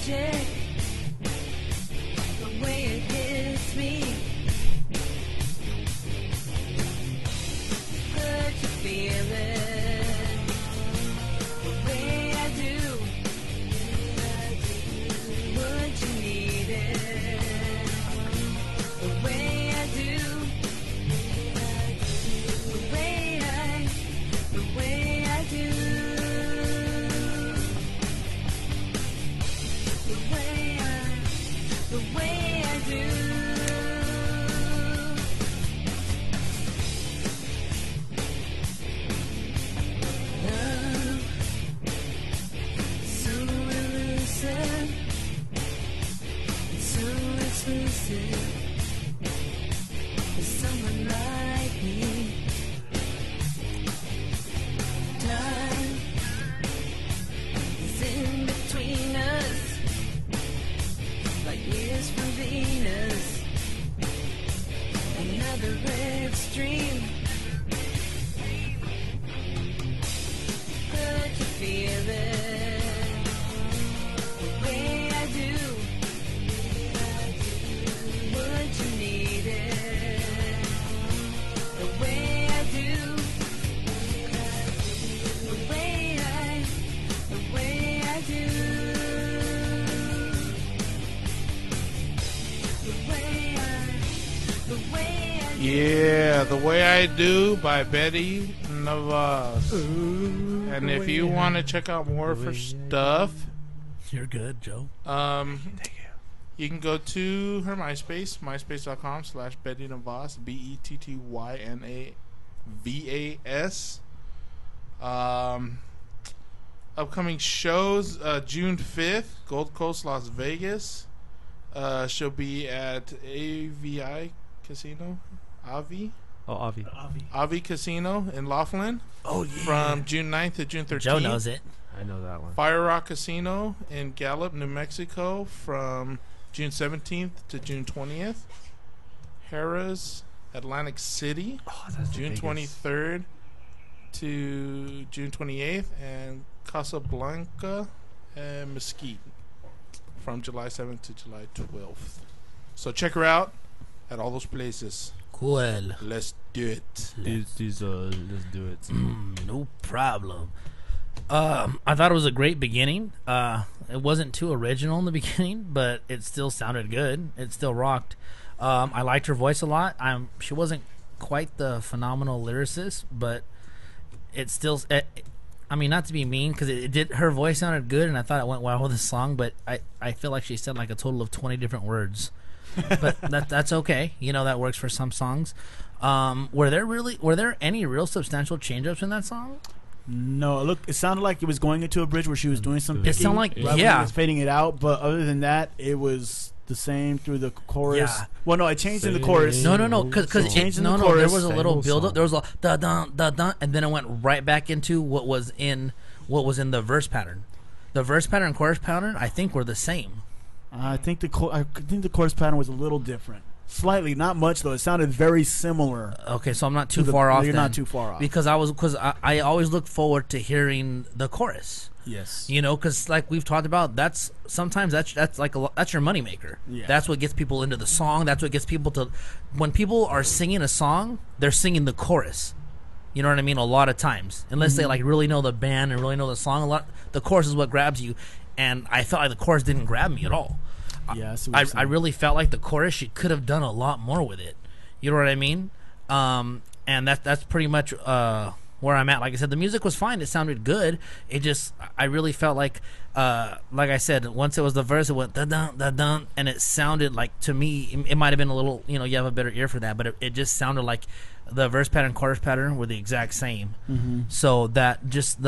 G: electric, the way it hits me. Good to feel it, the way I do. Would you need it, the way I do. The way I do. The way I do. Love, so elusive, so exclusive. For someone like me, time is in between us. Like years from Venus, another red stream. Good to feel it, the way I do. Would you need it, the way I do. The way I do.
C: Yeah, The Way I Do by Betty Navas. And if you want to check out more of her stuff,
A: You're good, Joe.
C: you can go to her MySpace, myspace.com/Betty Navas, BettyNavas. Upcoming shows, June 5th, Gold Coast, Las Vegas. She'll be at AVI Casino. Avi?
D: Oh, Avi.
C: Avi Casino in Laughlin.
A: Oh, yeah.
C: From June 9th to June 13th.
A: Joe knows it.
D: I know that one.
C: Fire Rock Casino in Gallup, New Mexico from June 17th to June 20th. Harrah's, Atlantic City, June 23rd to June 28th. And Casablanca and Mesquite from July 7th to July 12th. So check her out at all those places.
A: Cool.
C: Let's do it.
D: Let's do it.
A: No problem. I thought it was a great beginning. It wasn't too original in the beginning, but it still sounded good. It still rocked. I liked her voice a lot. She wasn't quite the phenomenal lyricist, but it still. I mean, not to be mean, because it did. Her voice sounded good, and I thought it went well with the song. But I feel like she said like a total of 20 different words. But that's okay. You know, that works for some songs. Were there any real substantial change-ups in that song?
B: No, look, it sounded like it was going into a bridge where she was doing some picking.
A: It sounded like,
B: right when
A: yeah.
B: it was fading it out, but other than that, it was the same through the chorus.
A: Yeah.
B: Well, no, it changed in the chorus.
A: No, because
B: it changed in the
A: there
B: chorus.
A: was a little
D: Same old
A: build-up. There was a da-dun, da-dun, and then it went right back into what was in the verse pattern. The verse pattern and chorus pattern, I think, were the same.
B: I think the chorus pattern was a little different. Slightly, not much though. It sounded very similar.
A: Okay, so I'm not too far off.
B: You're
A: then,
B: not too far off.
A: because I always look forward to hearing the chorus.
B: Yes.
A: You know, because like we've talked about, that's like that's your moneymaker.
B: Yeah.
A: That's what gets people into the song. That's what gets people to, when people are singing a song, they're singing the chorus. You know what I mean? A lot of times, unless they like really know the band and really know the song, the chorus is what grabs you. And I felt like the chorus didn't grab me at all.
B: Yeah,
A: I really felt like the chorus, she could have done a lot more with it. You know what I mean? And that's pretty much where I'm at. Like I said, the music was fine. It sounded good. It just, I really felt like I said, once it was the verse, it went da-dun, da-dun, and it sounded like, to me, it might have been a little, you know, you have a better ear for that, but it just sounded like the verse pattern, chorus pattern were the exact same. Mm-hmm. So that just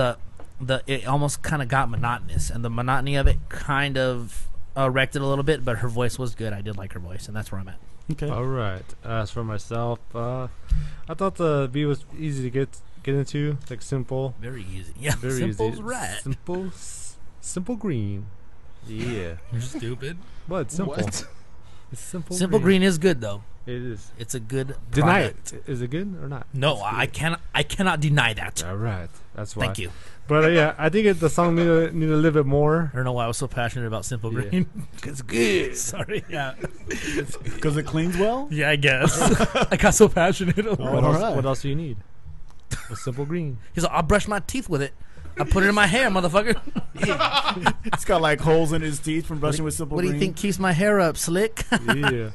A: it almost kind of got monotonous, and the monotony of it kind of wrecked it a little bit, but her voice was good. I did like her voice, and that's where I'm at.
B: Okay.
D: All right. As for myself, I thought the beat was easy to get into, like simple.
A: Very easy. Yeah,
D: Very
A: simple's
D: easy.
A: right.
D: Simple green. Yeah.
A: You're stupid.
D: What? Simple.
C: What?
D: It's simple.
A: Simple green is good, though.
D: It is.
A: It's a good
D: Deny
A: product.
D: it. Is it good or not?
A: No, I cannot deny that.
D: All right. That's why.
A: Thank you.
D: But yeah, I think the song need a little bit more.
A: I don't know why I was so passionate about Simple
D: Yeah.
A: Green.
B: It's good.
A: Sorry. Yeah.
B: Because it cleans well?
A: Yeah, I guess. I got so passionate.
D: What else do you need? A Simple Green.
A: He's like, I'll brush my teeth with it. I put it in my hair, motherfucker.
B: It's got like holes in his teeth from brushing with Simple
A: What do
B: Green.
A: you think keeps my hair up, slick?
D: Yeah.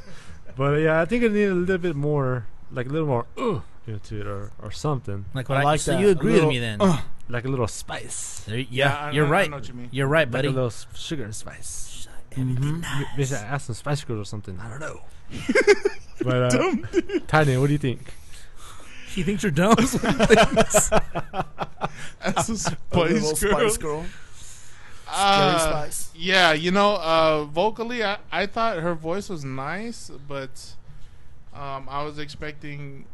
D: But yeah, I think it need a little bit more, like a little more into it or something.
A: Like what
B: I like
A: so
B: that.
A: you agree
B: A little,
A: with me then?
D: Like a little spice.
A: You're right.
C: I know what you mean.
A: You're right,
D: Like
A: buddy.
D: a little sugar and spice. Maybe I add some Spice Girls or something. I don't know. But Tiny, what do you think?
A: She thinks you're dumb.
C: As a
B: A little
C: Spice Girl.
B: Spice Girl. Scary Spice.
C: Yeah, vocally, I thought her voice was nice, but I was expecting,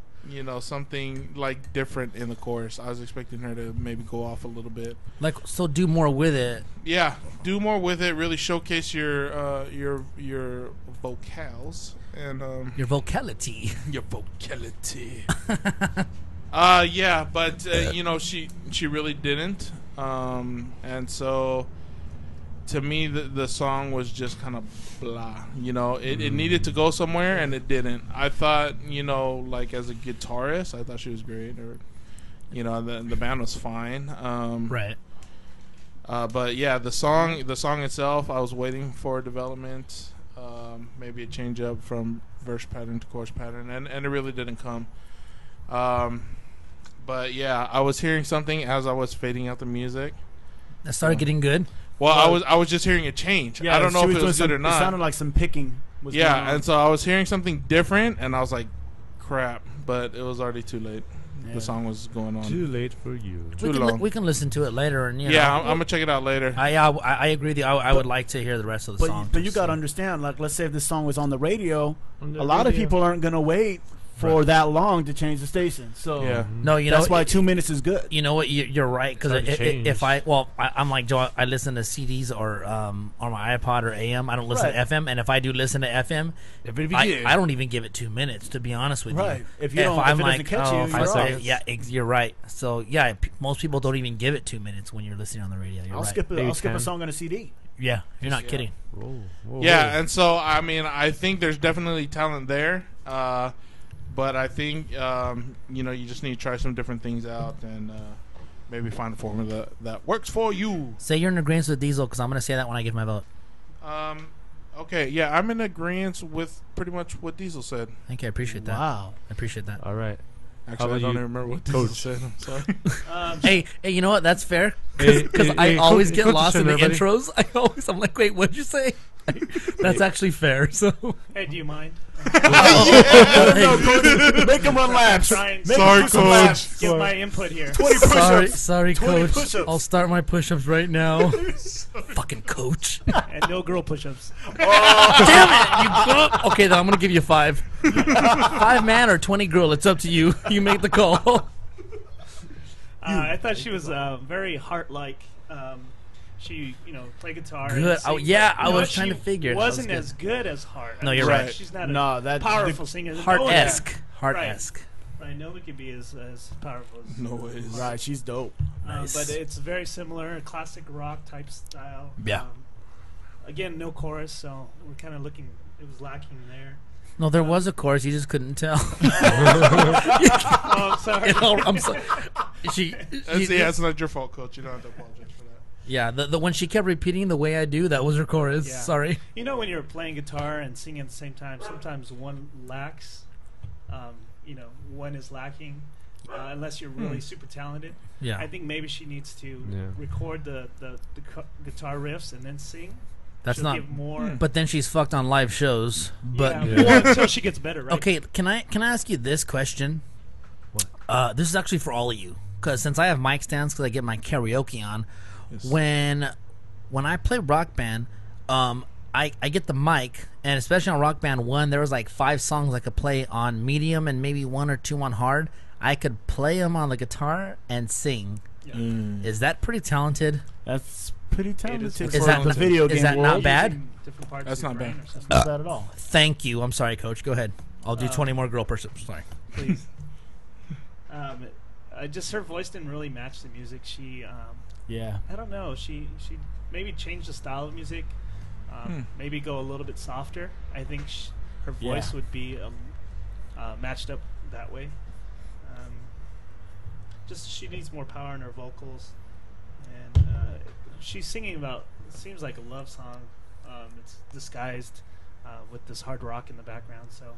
C: something like different in the chorus. I was expecting her to maybe go off a little bit.
A: Like, so do more with it.
C: Yeah, do more with it. Really showcase your vocals and
A: Your vocality.
C: your vocality. Yeah, but she really didn't. And so to me the song was just kind of blah. It needed to go somewhere and it didn't. I thought, like as a guitarist, I thought she was great, or the band was fine.
A: Right.
C: But yeah, the song itself, I was waiting for development, maybe a change up from verse pattern to chorus pattern, and it really didn't come. But yeah, I was hearing something as I was fading out the music.
A: That started getting good.
C: Well, I was just hearing a change. I don't know if it was good or not.
B: It sounded like some picking was going on.
C: And so I was hearing something different, and I was like, crap, but it was already too late.
B: Yeah.
C: The song was going on.
D: Too late for you.
C: Too long.
A: We can listen to it later, and
C: I'm gonna check it out later.
A: I agree with you. I would like to hear the rest of the song.
B: But you got to understand, like, let's say if this song was on the radio,
D: On the
B: a lot of
D: radio.
B: people aren't going to wait for that long to change the station. So
C: Yeah.
A: No,
B: that's why 2 minutes is good.
A: You know what? You're right, because
D: It's hard to change.
A: if I'm like Joe. I listen to CDs or on my iPod or AM. I don't listen
B: Right.
A: to FM, and if I do listen to FM, I don't even give it 2 minutes, to be honest with
B: Right.
A: you.
B: If you don't- if
A: I'm
B: it doesn't
A: like,
B: catch you,
A: oh,
B: you're off.
A: yeah, you're right. So yeah, most people don't even give it 2 minutes when you're listening on the radio. You're
B: I'll
A: right.
B: skip
D: Maybe
B: a
D: 10.
B: song on a CD.
A: Yeah, you're not kidding.
D: Whoa,
C: Yeah, and so I mean, I think there's definitely talent there, but I think you just need to try some different things out and maybe find a formula that works for you.
A: Say you're in agreement with Diesel, because I'm going to say that when I give my vote.
C: Okay, yeah, I'm in agreement with pretty much what Diesel said.
A: Thank you. I appreciate that.
B: Wow.
A: I appreciate that.
D: All right.
C: Actually, I
D: about
C: don't
D: you,
C: even remember what
D: Coach?
C: Diesel said. I'm sorry.
A: Hey, you know what? That's fair.
D: Hey,
A: Because
D: hey,
A: I
D: hey,
A: always
D: Coach-
A: get
D: Coach
A: lost in the
D: everybody.
A: intros. I'm like, wait, what'd you say? That's actually fair. So
E: Hey, do you mind?
B: Make him run laps.
E: Try and
B: Make
C: Sorry,
B: him do some
C: Coach.
B: laps.
E: give my input here.
B: 20 push-ups.
A: sorry,
B: 20
A: coach.
B: push-ups.
A: I'll start my push-ups right now. Fucking coach.
E: And no girl push-ups.
A: Damn it! You okay, then I'm gonna give you 5. 5 man or 20 girl. It's up to you. You make the call.
E: I thought she was very heart-like. She, played guitar. and
A: Good.
E: sing,
A: Yeah,
E: but,
A: I was
E: she
A: trying to figure. That was
E: Wasn't
A: good.
E: as good as Heart.
A: No, you're
E: I mean,
A: right.
E: She's not
B: No,
E: a
B: that-
E: powerful singer.
A: Heart-esque. Heart-esque.
E: Right, no one can be as powerful as
C: No ways.
B: Right, she's dope.
A: Nice.
E: But it's very similar, classic rock type style.
A: Yeah.
E: Again, no chorus, so we're kind of looking. It was lacking there.
A: No, there was a chorus. You just couldn't tell.
E: Oh, I'm sorry.
A: I'm sorry. She,
C: That's not your fault, Coach. You don't have to apologize for that.
A: yeah, the when she kept repeating the way I do, that was her chorus.
E: Yeah.
A: Sorry.
E: When you're playing guitar and singing at the same time, sometimes one lacks. One is lacking, unless you're really super talented.
A: Yeah.
E: I think maybe she needs to
D: Yeah.
E: record the guitar riffs and then sing.
A: That's
E: She'll
A: not.
E: give more.
A: But then she's fucked on live shows. But
E: yeah, well, until she gets better, right?
A: okay, can I ask you this question?
D: What?
A: This is actually for all of you, because since I have mic stands, because I get my karaoke on.
C: Yes.
A: When I play Rock Band, I get the mic, and especially on Rock Band 1, there was like 5 songs I could play on medium and maybe 1 or 2 on hard. I could play them on the guitar and sing.
E: Yeah.
A: Is that pretty talented?
B: That's pretty talented
E: Is
B: for
A: that
B: the
A: not-
B: video
A: is
B: game
A: that not
B: world.
A: bad?
E: Using different parts
C: That's
E: of your
C: not
E: brain
C: bad.
E: or something.
B: Not bad at all.
A: Thank you. I'm sorry, Coach. Go ahead. I'll do 20 more girl person. Sorry.
E: Please. Just her voice didn't really match the music. She,
B: Yeah.
E: I don't know. She maybe change the style of music. Maybe go a little bit softer. I think her voice would be matched up that way. Just she needs more power in her vocals, and she's singing about. It seems like a love song. It's disguised with this hard rock in the background. So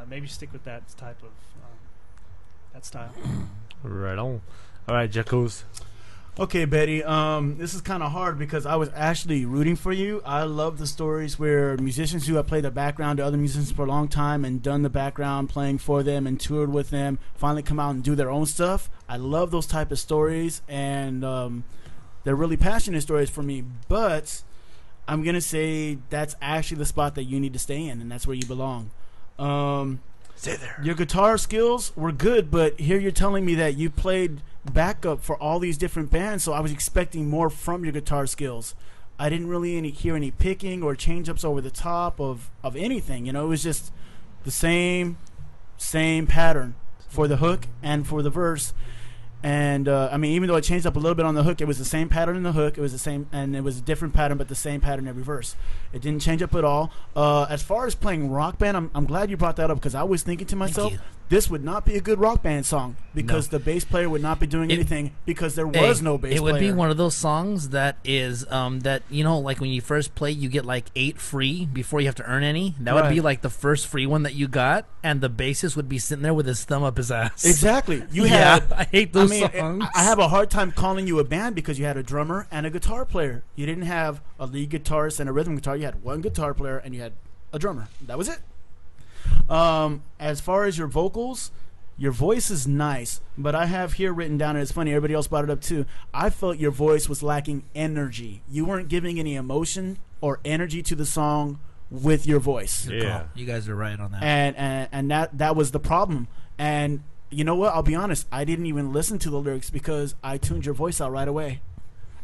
E: maybe stick with that type of that style.
D: Right on. All right, Jeckos.
B: Okay, Betty. This is kind of hard because I was actually rooting for you. I love the stories where musicians who have played the background to other musicians for a long time and done the background playing for them and toured with them finally come out and do their own stuff. I love those type of stories, and they're really passionate stories for me. But I'm gonna say that's actually the spot that you need to stay in, and that's where you belong.
A: Stay there.
B: Your guitar skills were good, but here you're telling me that you played backup for all these different bands, so I was expecting more from your guitar skills. I didn't really hear any picking or change-ups over the top of anything. You know, it was just the same pattern for the hook and for the verse. And I mean, even though it changed up a little bit on the hook, it was the same pattern in the hook. It was the same, and it was a different pattern, but the same pattern every verse. It didn't change up at all. As far as playing rock band, I'm glad you brought that up because I was thinking to myself, this would not be a good rock band song because the bass player would not be doing anything because there was no bass player.
A: It would be one of those songs that is that, you know, like when you first play, you get like 8 free before you have to earn any. That would be like the first free one that you got, and the bassist would be sitting there with his thumb up his ass.
B: Exactly.
A: I hate those songs.
B: I have a hard time calling you a band because you had a drummer and a guitar player. You didn't have a lead guitarist and a rhythm guitar. You had one guitar player and you had a drummer. That was it. As far as your vocals, your voice is nice, but I have here written down, and it's funny, everybody else brought it up too, I felt your voice was lacking energy. You weren't giving any emotion or energy to the song with your voice.
A: Yeah. You guys are right on that.
B: And that was the problem. And you know what? I'll be honest. I didn't even listen to the lyrics because I tuned your voice out right away.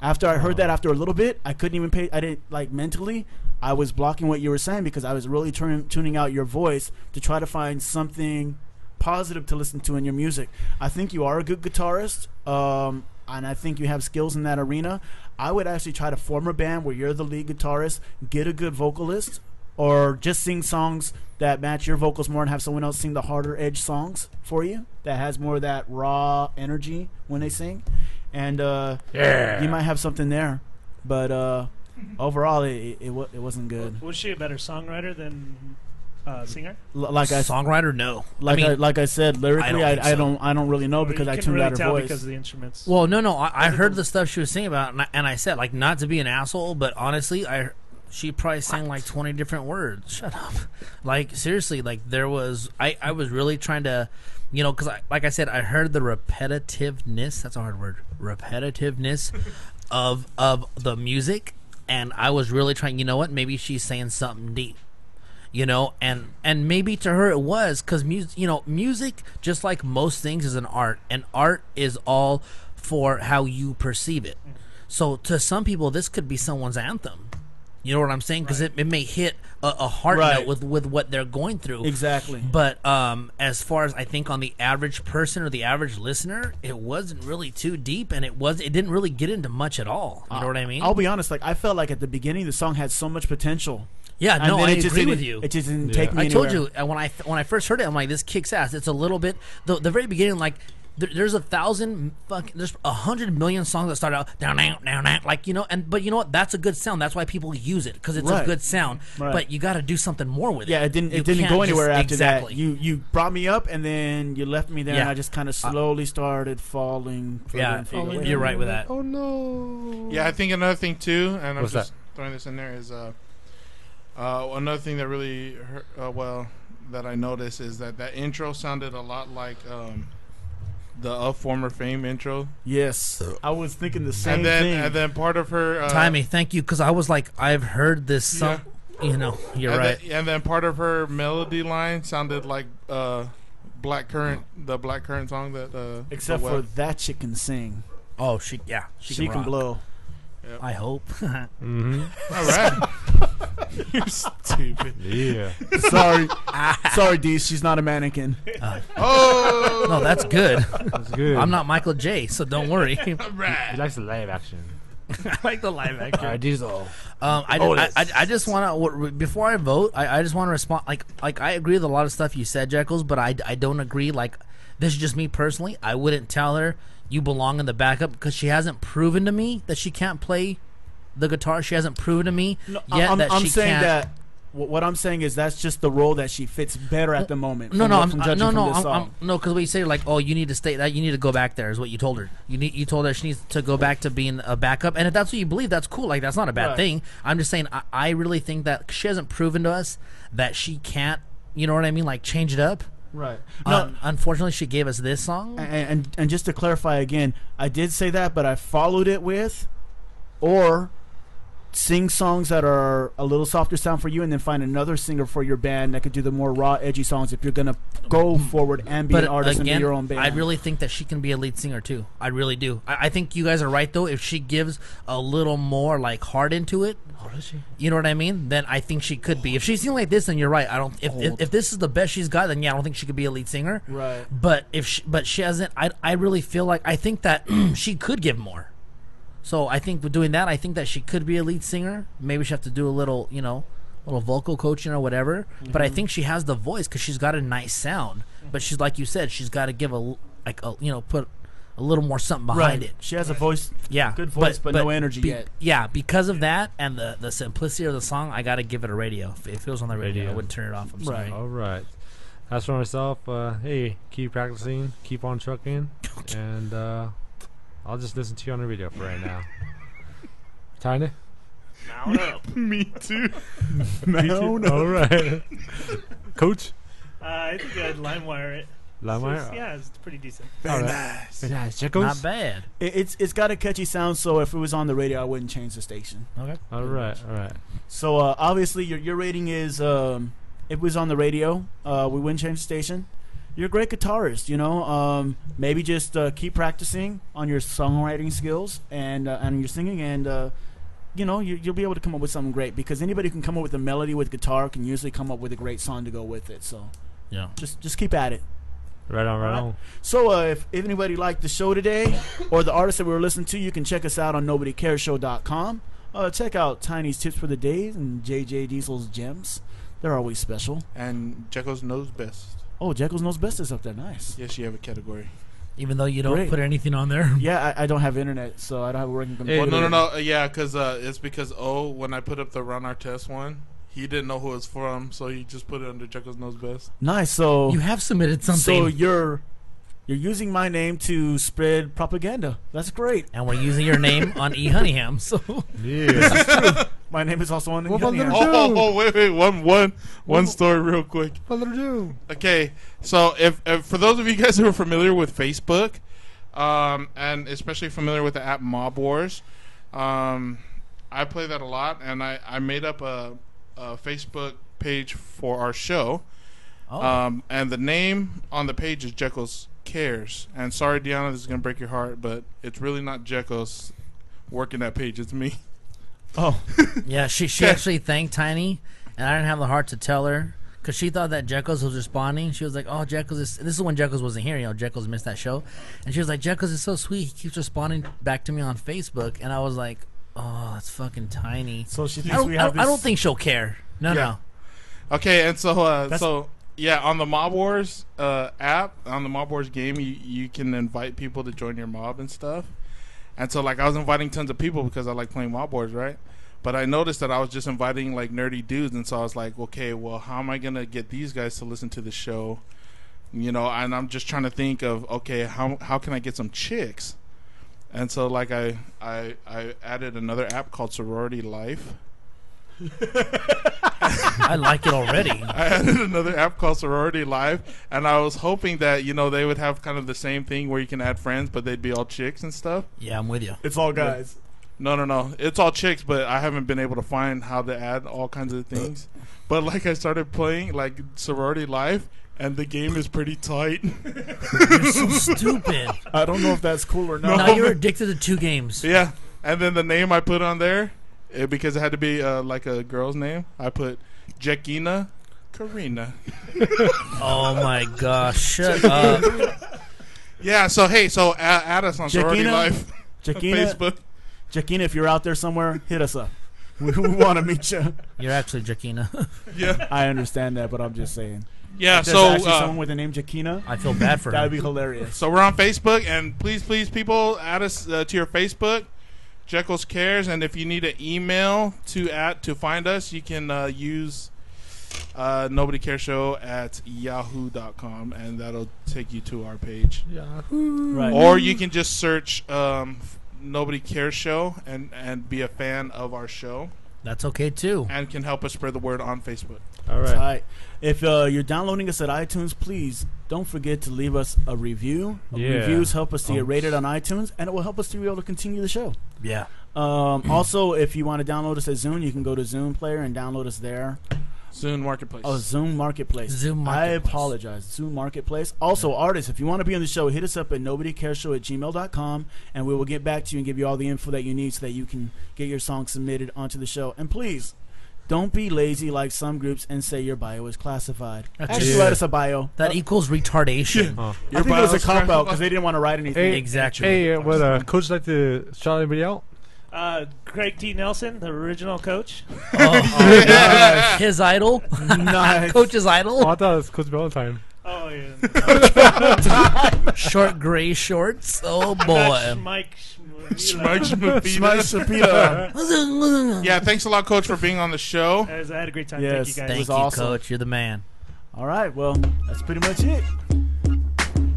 B: After I heard that, after a little bit, I couldn't even pay. I didn't like mentally. I was blocking what you were saying because I was really tuning out your voice to try to find something positive to listen to in your music. I think you are a good guitarist, and I think you have skills in that arena. I would actually try to form a band where you're the lead guitarist, get a good vocalist, or just sing songs that match your vocals more and have someone else sing the harder edge songs for you that has more of that raw energy when they sing. And you might have something there. But overall, it wasn't good.
E: Was she a better songwriter than singer?
A: Songwriter, no.
B: Like I said, lyrically, I don't really know because I tuned out her voice
E: because of the instruments.
A: Well, no, I heard the stuff she was singing about, and I said, like, not to be an asshole, but honestly, she probably sang like 20 different words. Shut up. Like, seriously, like, there was... I was really trying to... You know, because, like I said, I heard the repetitiveness... That's a hard word. Repetitiveness of the music, and I was really trying... You know what? Maybe she's saying something deep. You know, and maybe to her it was, because music, just like most things, is an art, and art is all for how you perceive it. So to some people, this could be someone's anthem. You know what I'm saying? Because it may hit a heart note with what they're going through.
B: Exactly.
A: But as far as I think on the average person or the average listener, it wasn't really too deep, and it didn't really get into much at all. You know what I mean?
B: I'll be honest. Like, I felt like at the beginning the song had so much potential.
A: Yeah, no, I agree with you.
B: It just didn't take me
A: anywhere.
B: I
A: told you when I first heard it, I'm like, this kicks ass. It's a little bit the very beginning, like. There's 100 million songs that start out down, like, you know, but you know what? That's a good sound. That's why people use it, because it's a good sound. Right. But you got to do something more with it.
B: Yeah, it didn't go anywhere after that. You brought me up and then you left me there, and I just kind of slowly started falling.
A: You're right with that.
D: Oh no.
C: Yeah, I think another thing too, and I'm just throwing this in there, is another thing that really hurt, that I noticed is that intro sounded a lot like the Former Fame intro.
B: Yes, I was thinking the same thing.
C: And then part of her...
A: Timey, thank you, because I was like, I've heard this song. Yeah. You know, you're right.
C: And then part of her melody line sounded like Black Currant, the Black Currant song that...
B: Except for that she can sing.
A: Oh, she can
B: blow.
A: Yep. I hope.
C: Mm-hmm. All right.
B: You're stupid.
D: Yeah.
B: Sorry, D. She's not a mannequin.
C: Oh,
A: No, that's good.
D: That's good.
A: I'm not Michael J, so don't worry.
D: He likes the live action.
A: I like the live action.
D: Diesel.
A: I just want to before I vote. I just want to respond. Like I agree with a lot of stuff you said, Jekyll's, but I don't agree. Like this is just me personally. I wouldn't tell her you belong in the backup because she hasn't proven to me that she can't play the guitar. She hasn't proven to me yet
B: I'm
A: that she
B: saying
A: can't.
B: that. What I'm saying is that's just the role that she fits better at the moment.
A: No,
B: from judging from this song.
A: no, because we say like, oh, you need to stay. That you need to go back there is what you told her. You told her she needs to go back to being a backup, and if that's what you believe, that's cool. Like that's not a bad
B: Right.
A: thing. I'm just saying, I really think that she hasn't proven to us that she can't. You know what I mean? Like change it up.
B: Right. No,
A: Unfortunately, she gave us this song.
B: and just to clarify again, I did say that, but I followed it with, or sing songs that are a little softer sound for you, and then find another singer for your band that could do the more raw, edgy songs. If you're gonna go forward and be
A: But
B: an artist and
A: again,
B: do your own band,
A: I really think that she can be a lead singer too. I really do. I think you guys are right though. If she gives a little more like heart into it, you know what I mean? Then I think she could be. If she's singing like this, then you're right. I don't. If this is the best she's got, then yeah, I don't think she could be a lead singer.
B: Right.
A: But she hasn't. I really feel like I think that she could give more. So I think with doing that, I think that she could be a lead singer. Maybe she have to do a little, little vocal coaching or whatever.
B: Mm-hmm.
A: But I think she has the voice because she's got a nice sound. But she's like you said, she's got to give put a little more something behind it.
B: She has a voice,
A: Yeah,
B: good voice, but no energy yet.
A: Yeah, because of that and the simplicity of the song, I got to give it a radio. If it was on the radio, I wouldn't turn it off. I'm sorry.
D: All right. As for myself, hey, keep practicing, keep on trucking, and I'll just listen to you on the radio for right now. Tiny?
E: Mount up.
C: me too.
D: All right. Coach?
E: I think I'd LimeWire it.
D: LimeWire?
E: Yeah, it's pretty decent.
C: Very
D: nice.
C: nice.
D: Nice. Checkos?
A: Not bad.
B: It's got a catchy sound, so if it was on the radio, I wouldn't change the station.
A: Okay.
D: All right.
B: So obviously, your rating is if it was on the radio, we wouldn't change the station. You're a great guitarist, maybe just keep practicing on your songwriting skills and your singing, and you'll be able to come up with something great, because anybody who can come up with a melody with guitar can usually come up with a great song to go with it. So
A: Yeah.
B: just keep at it.
D: Right on.
B: So if anybody liked the show today or the artists that we were listening to, you can check us out on NobodyCaresShow.com. Check out Tiny's Tips for the Days and JJ Diesel's Gems. They're always special.
C: And Jekyll's knows best.
B: Oh, Jekyll's Knows Best is up there. Nice.
C: Yes, you have a category.
A: Even though you don't
B: Great.
A: put anything on there.
B: Yeah, I don't have internet, so I don't have a working computer.
C: Well, no. Yeah, because it's because when I put up the Run Our Test one, he didn't know who it's from, so he just put it under Jekyll's Knows Best.
B: Nice. So
A: You have submitted something.
B: So you're using my name to spread propaganda. That's great.
A: And we're using your name on E. Honeyham. So
D: Yeah.
B: My name is also on the
D: What about
B: Honeyham.
D: little-
C: Oh, wait, one story real quick.
D: What did I do?
C: Okay, so if for those of you guys who are familiar with Facebook, and especially familiar with the app Mob Wars, I play that a lot, and I made up a Facebook page for our show.
A: Oh.
C: And the name on the page is Jekyll's Cares. And sorry, Deanna, this is gonna break your heart, but it's really not Jekyll's working that page. It's me.
B: Oh,
A: Yeah, she actually thanked Tiny, and I didn't have the heart to tell her because she thought that Jekyll's was responding. She was like, "Oh, Jekyll's is." This is when Jekyll's wasn't here. Jekyll's missed that show, and she was like, "Jekyll's is so sweet. He keeps responding back to me on Facebook." And I was like, "Oh, that's fucking Tiny."
B: so she
A: I
B: thinks
A: don't,
B: we
A: I
B: have
A: don't, I don't
B: this-
A: think she'll care. No,
C: Yeah.
A: no.
C: Okay, and so
B: That's-
C: yeah, on the Mob Wars app, on the Mob Wars game, you can invite people to join your mob and stuff. And so like I was inviting tons of people because I like playing Mob Wars, right? But I noticed that I was just inviting like nerdy dudes, and so I was like, okay, well, how am I gonna get these guys to listen to the show? And I'm just trying to think of, okay, how can I get some chicks? And so like I added another app called Sorority Life.
A: I like it already.
C: I added another app called Sorority Live, and I was hoping that they would have kind of the same thing where you can add friends, but they'd be all chicks and stuff.
A: Yeah, I'm with you.
B: It's all guys.
C: No, it's all chicks, but I haven't been able to find how to add all kinds of things. But like I started playing like Sorority Live, and the game is pretty tight.
A: You're so stupid.
B: I don't know if that's cool or not.
A: Now you're addicted to 2 games.
C: Yeah, and then the name I put on there because it had to be like a girl's name, I put Jekina Karina.
A: Oh my gosh! Shut up.
C: Yeah. So hey, add us on Sorority
B: Jekina?
C: Life on Facebook.
B: Jakina, if you're out there somewhere, hit us up. We want to meet you.
A: You're actually Jakina.
C: Yeah.
B: I understand that, but I'm just saying.
C: Yeah.
B: If there's
C: So
B: actually someone with the name Jakina,
A: I feel bad for
B: that would
A: her.
B: be hilarious.
C: so we're on Facebook, and please, people, add us to your Facebook. Jekyll's Cares, and if you need an email to find us, you can use nobodycareshow@yahoo.com, and that'll take you to our page.
D: Yahoo.
B: Right.
C: Or you can just search Nobody Cares Show and be a fan of our show,
A: That's okay too.
C: and can help us spread the word on Facebook.
D: All right.
B: Right. If you're downloading us at iTunes, please don't forget to leave us a review.
D: Yeah.
B: Reviews help us to get rated on iTunes, and it will help us to be able to continue the show.
A: Yeah.
B: Also, if you want to download us at Zune, you can go to Zune Player and download us there.
C: Zune Marketplace.
B: Oh, Zoom Marketplace.
A: Zoom
B: I
A: Marketplace.
B: apologize. Zoom Marketplace. Also, artists, if you want to be on the show, hit us up at nobodycareshow@gmail.com, and we will get back to you and give you all the info that you need so that you can get your song submitted onto the show. And please, don't be lazy like some groups and say your bio is classified.
A: That's
B: Actually,
A: just-
B: write us a bio.
A: That equals retardation.
D: Oh.
B: I think it was a cop out because they didn't want to write anything.
D: Hey,
A: Exactly.
D: Hey, would coach like to shout anybody out?
E: Craig T. Nelson, the original coach.
A: Oh, his idol,
B: Nice.
A: Coach's
D: Oh,
A: idol,
D: I thought it was Coach Valentine.
E: Oh, yeah.
A: short gray shorts. Oh boy.
E: Mike
C: Smike
B: Smash
C: Shmapita.
B: Shapita.
C: Yeah, thanks a lot, Coach, for being on the show.
E: I had a great time.
B: Yes.
E: Thank you guys.
A: Thank
B: was
A: you,
B: awesome.
A: Coach. You're the man.
B: All right, well, that's pretty much it.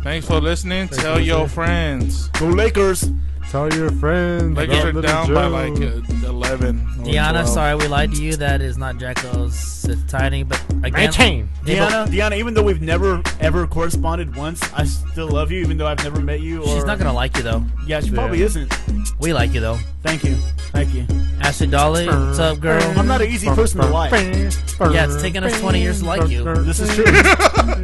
C: Thanks for listening. Tell your friends.
B: Go Lakers.
D: Tell your friends.
C: Lakers
D: about
C: are
D: Little
C: down by
D: Joe.
C: like 11. or
A: Deanna,
C: 12.
A: sorry we lied to you. That is not Jacko's. It's tiny, but again,
B: Deanna, even though we've never ever corresponded once, I still love you, even though I've never met you. Or,
A: she's not gonna like you though.
B: Yeah, she probably isn't.
A: We like you though.
B: Thank you. Thank you.
A: Ashley Dolly, what's up, girl?
B: I'm not an easy person to like.
A: Yeah, it's taken us 20 years to like you.
B: This is true.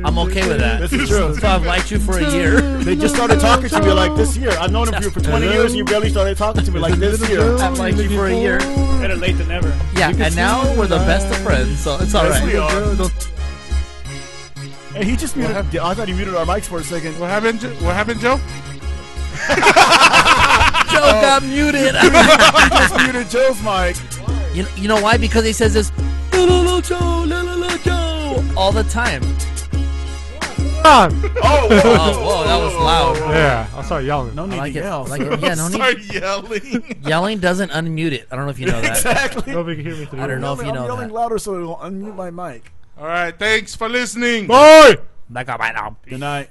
A: I'm okay with that.
B: This is true.
A: So I've liked you for a year.
B: They just started talking to me like this year. I've known him for 20 years, and you barely started talking to me like this year.
A: I've liked you for a year.
E: Better late than never.
A: Yeah, and now we're the best of friends, so it's
B: Yes,
A: alright.
B: we are. And he just muted. I thought he muted our mics for a second.
C: What happened, Joe?
A: Joe got muted.
B: He just muted Joe's mic.
A: You know why? Because he says this "La, la, la, Joe, la, la, la, Joe" all the time.
D: on.
B: Oh,
A: whoa, that was loud.
D: Yeah, I'll start yelling.
B: No
A: I
B: need
A: like
B: to
A: it.
B: yell.
A: Like
B: sir.
A: it. Yeah, no need.
C: Start yelling.
A: Yelling doesn't unmute it. I don't know if you know that.
B: Exactly.
D: Nobody can hear me through.
A: I don't know if you
B: I'm
A: know
B: yelling
A: that.
B: louder so it will unmute my mic.
C: All right, thanks for listening.
D: Bye.
A: Like, oh, I know.
B: Good night.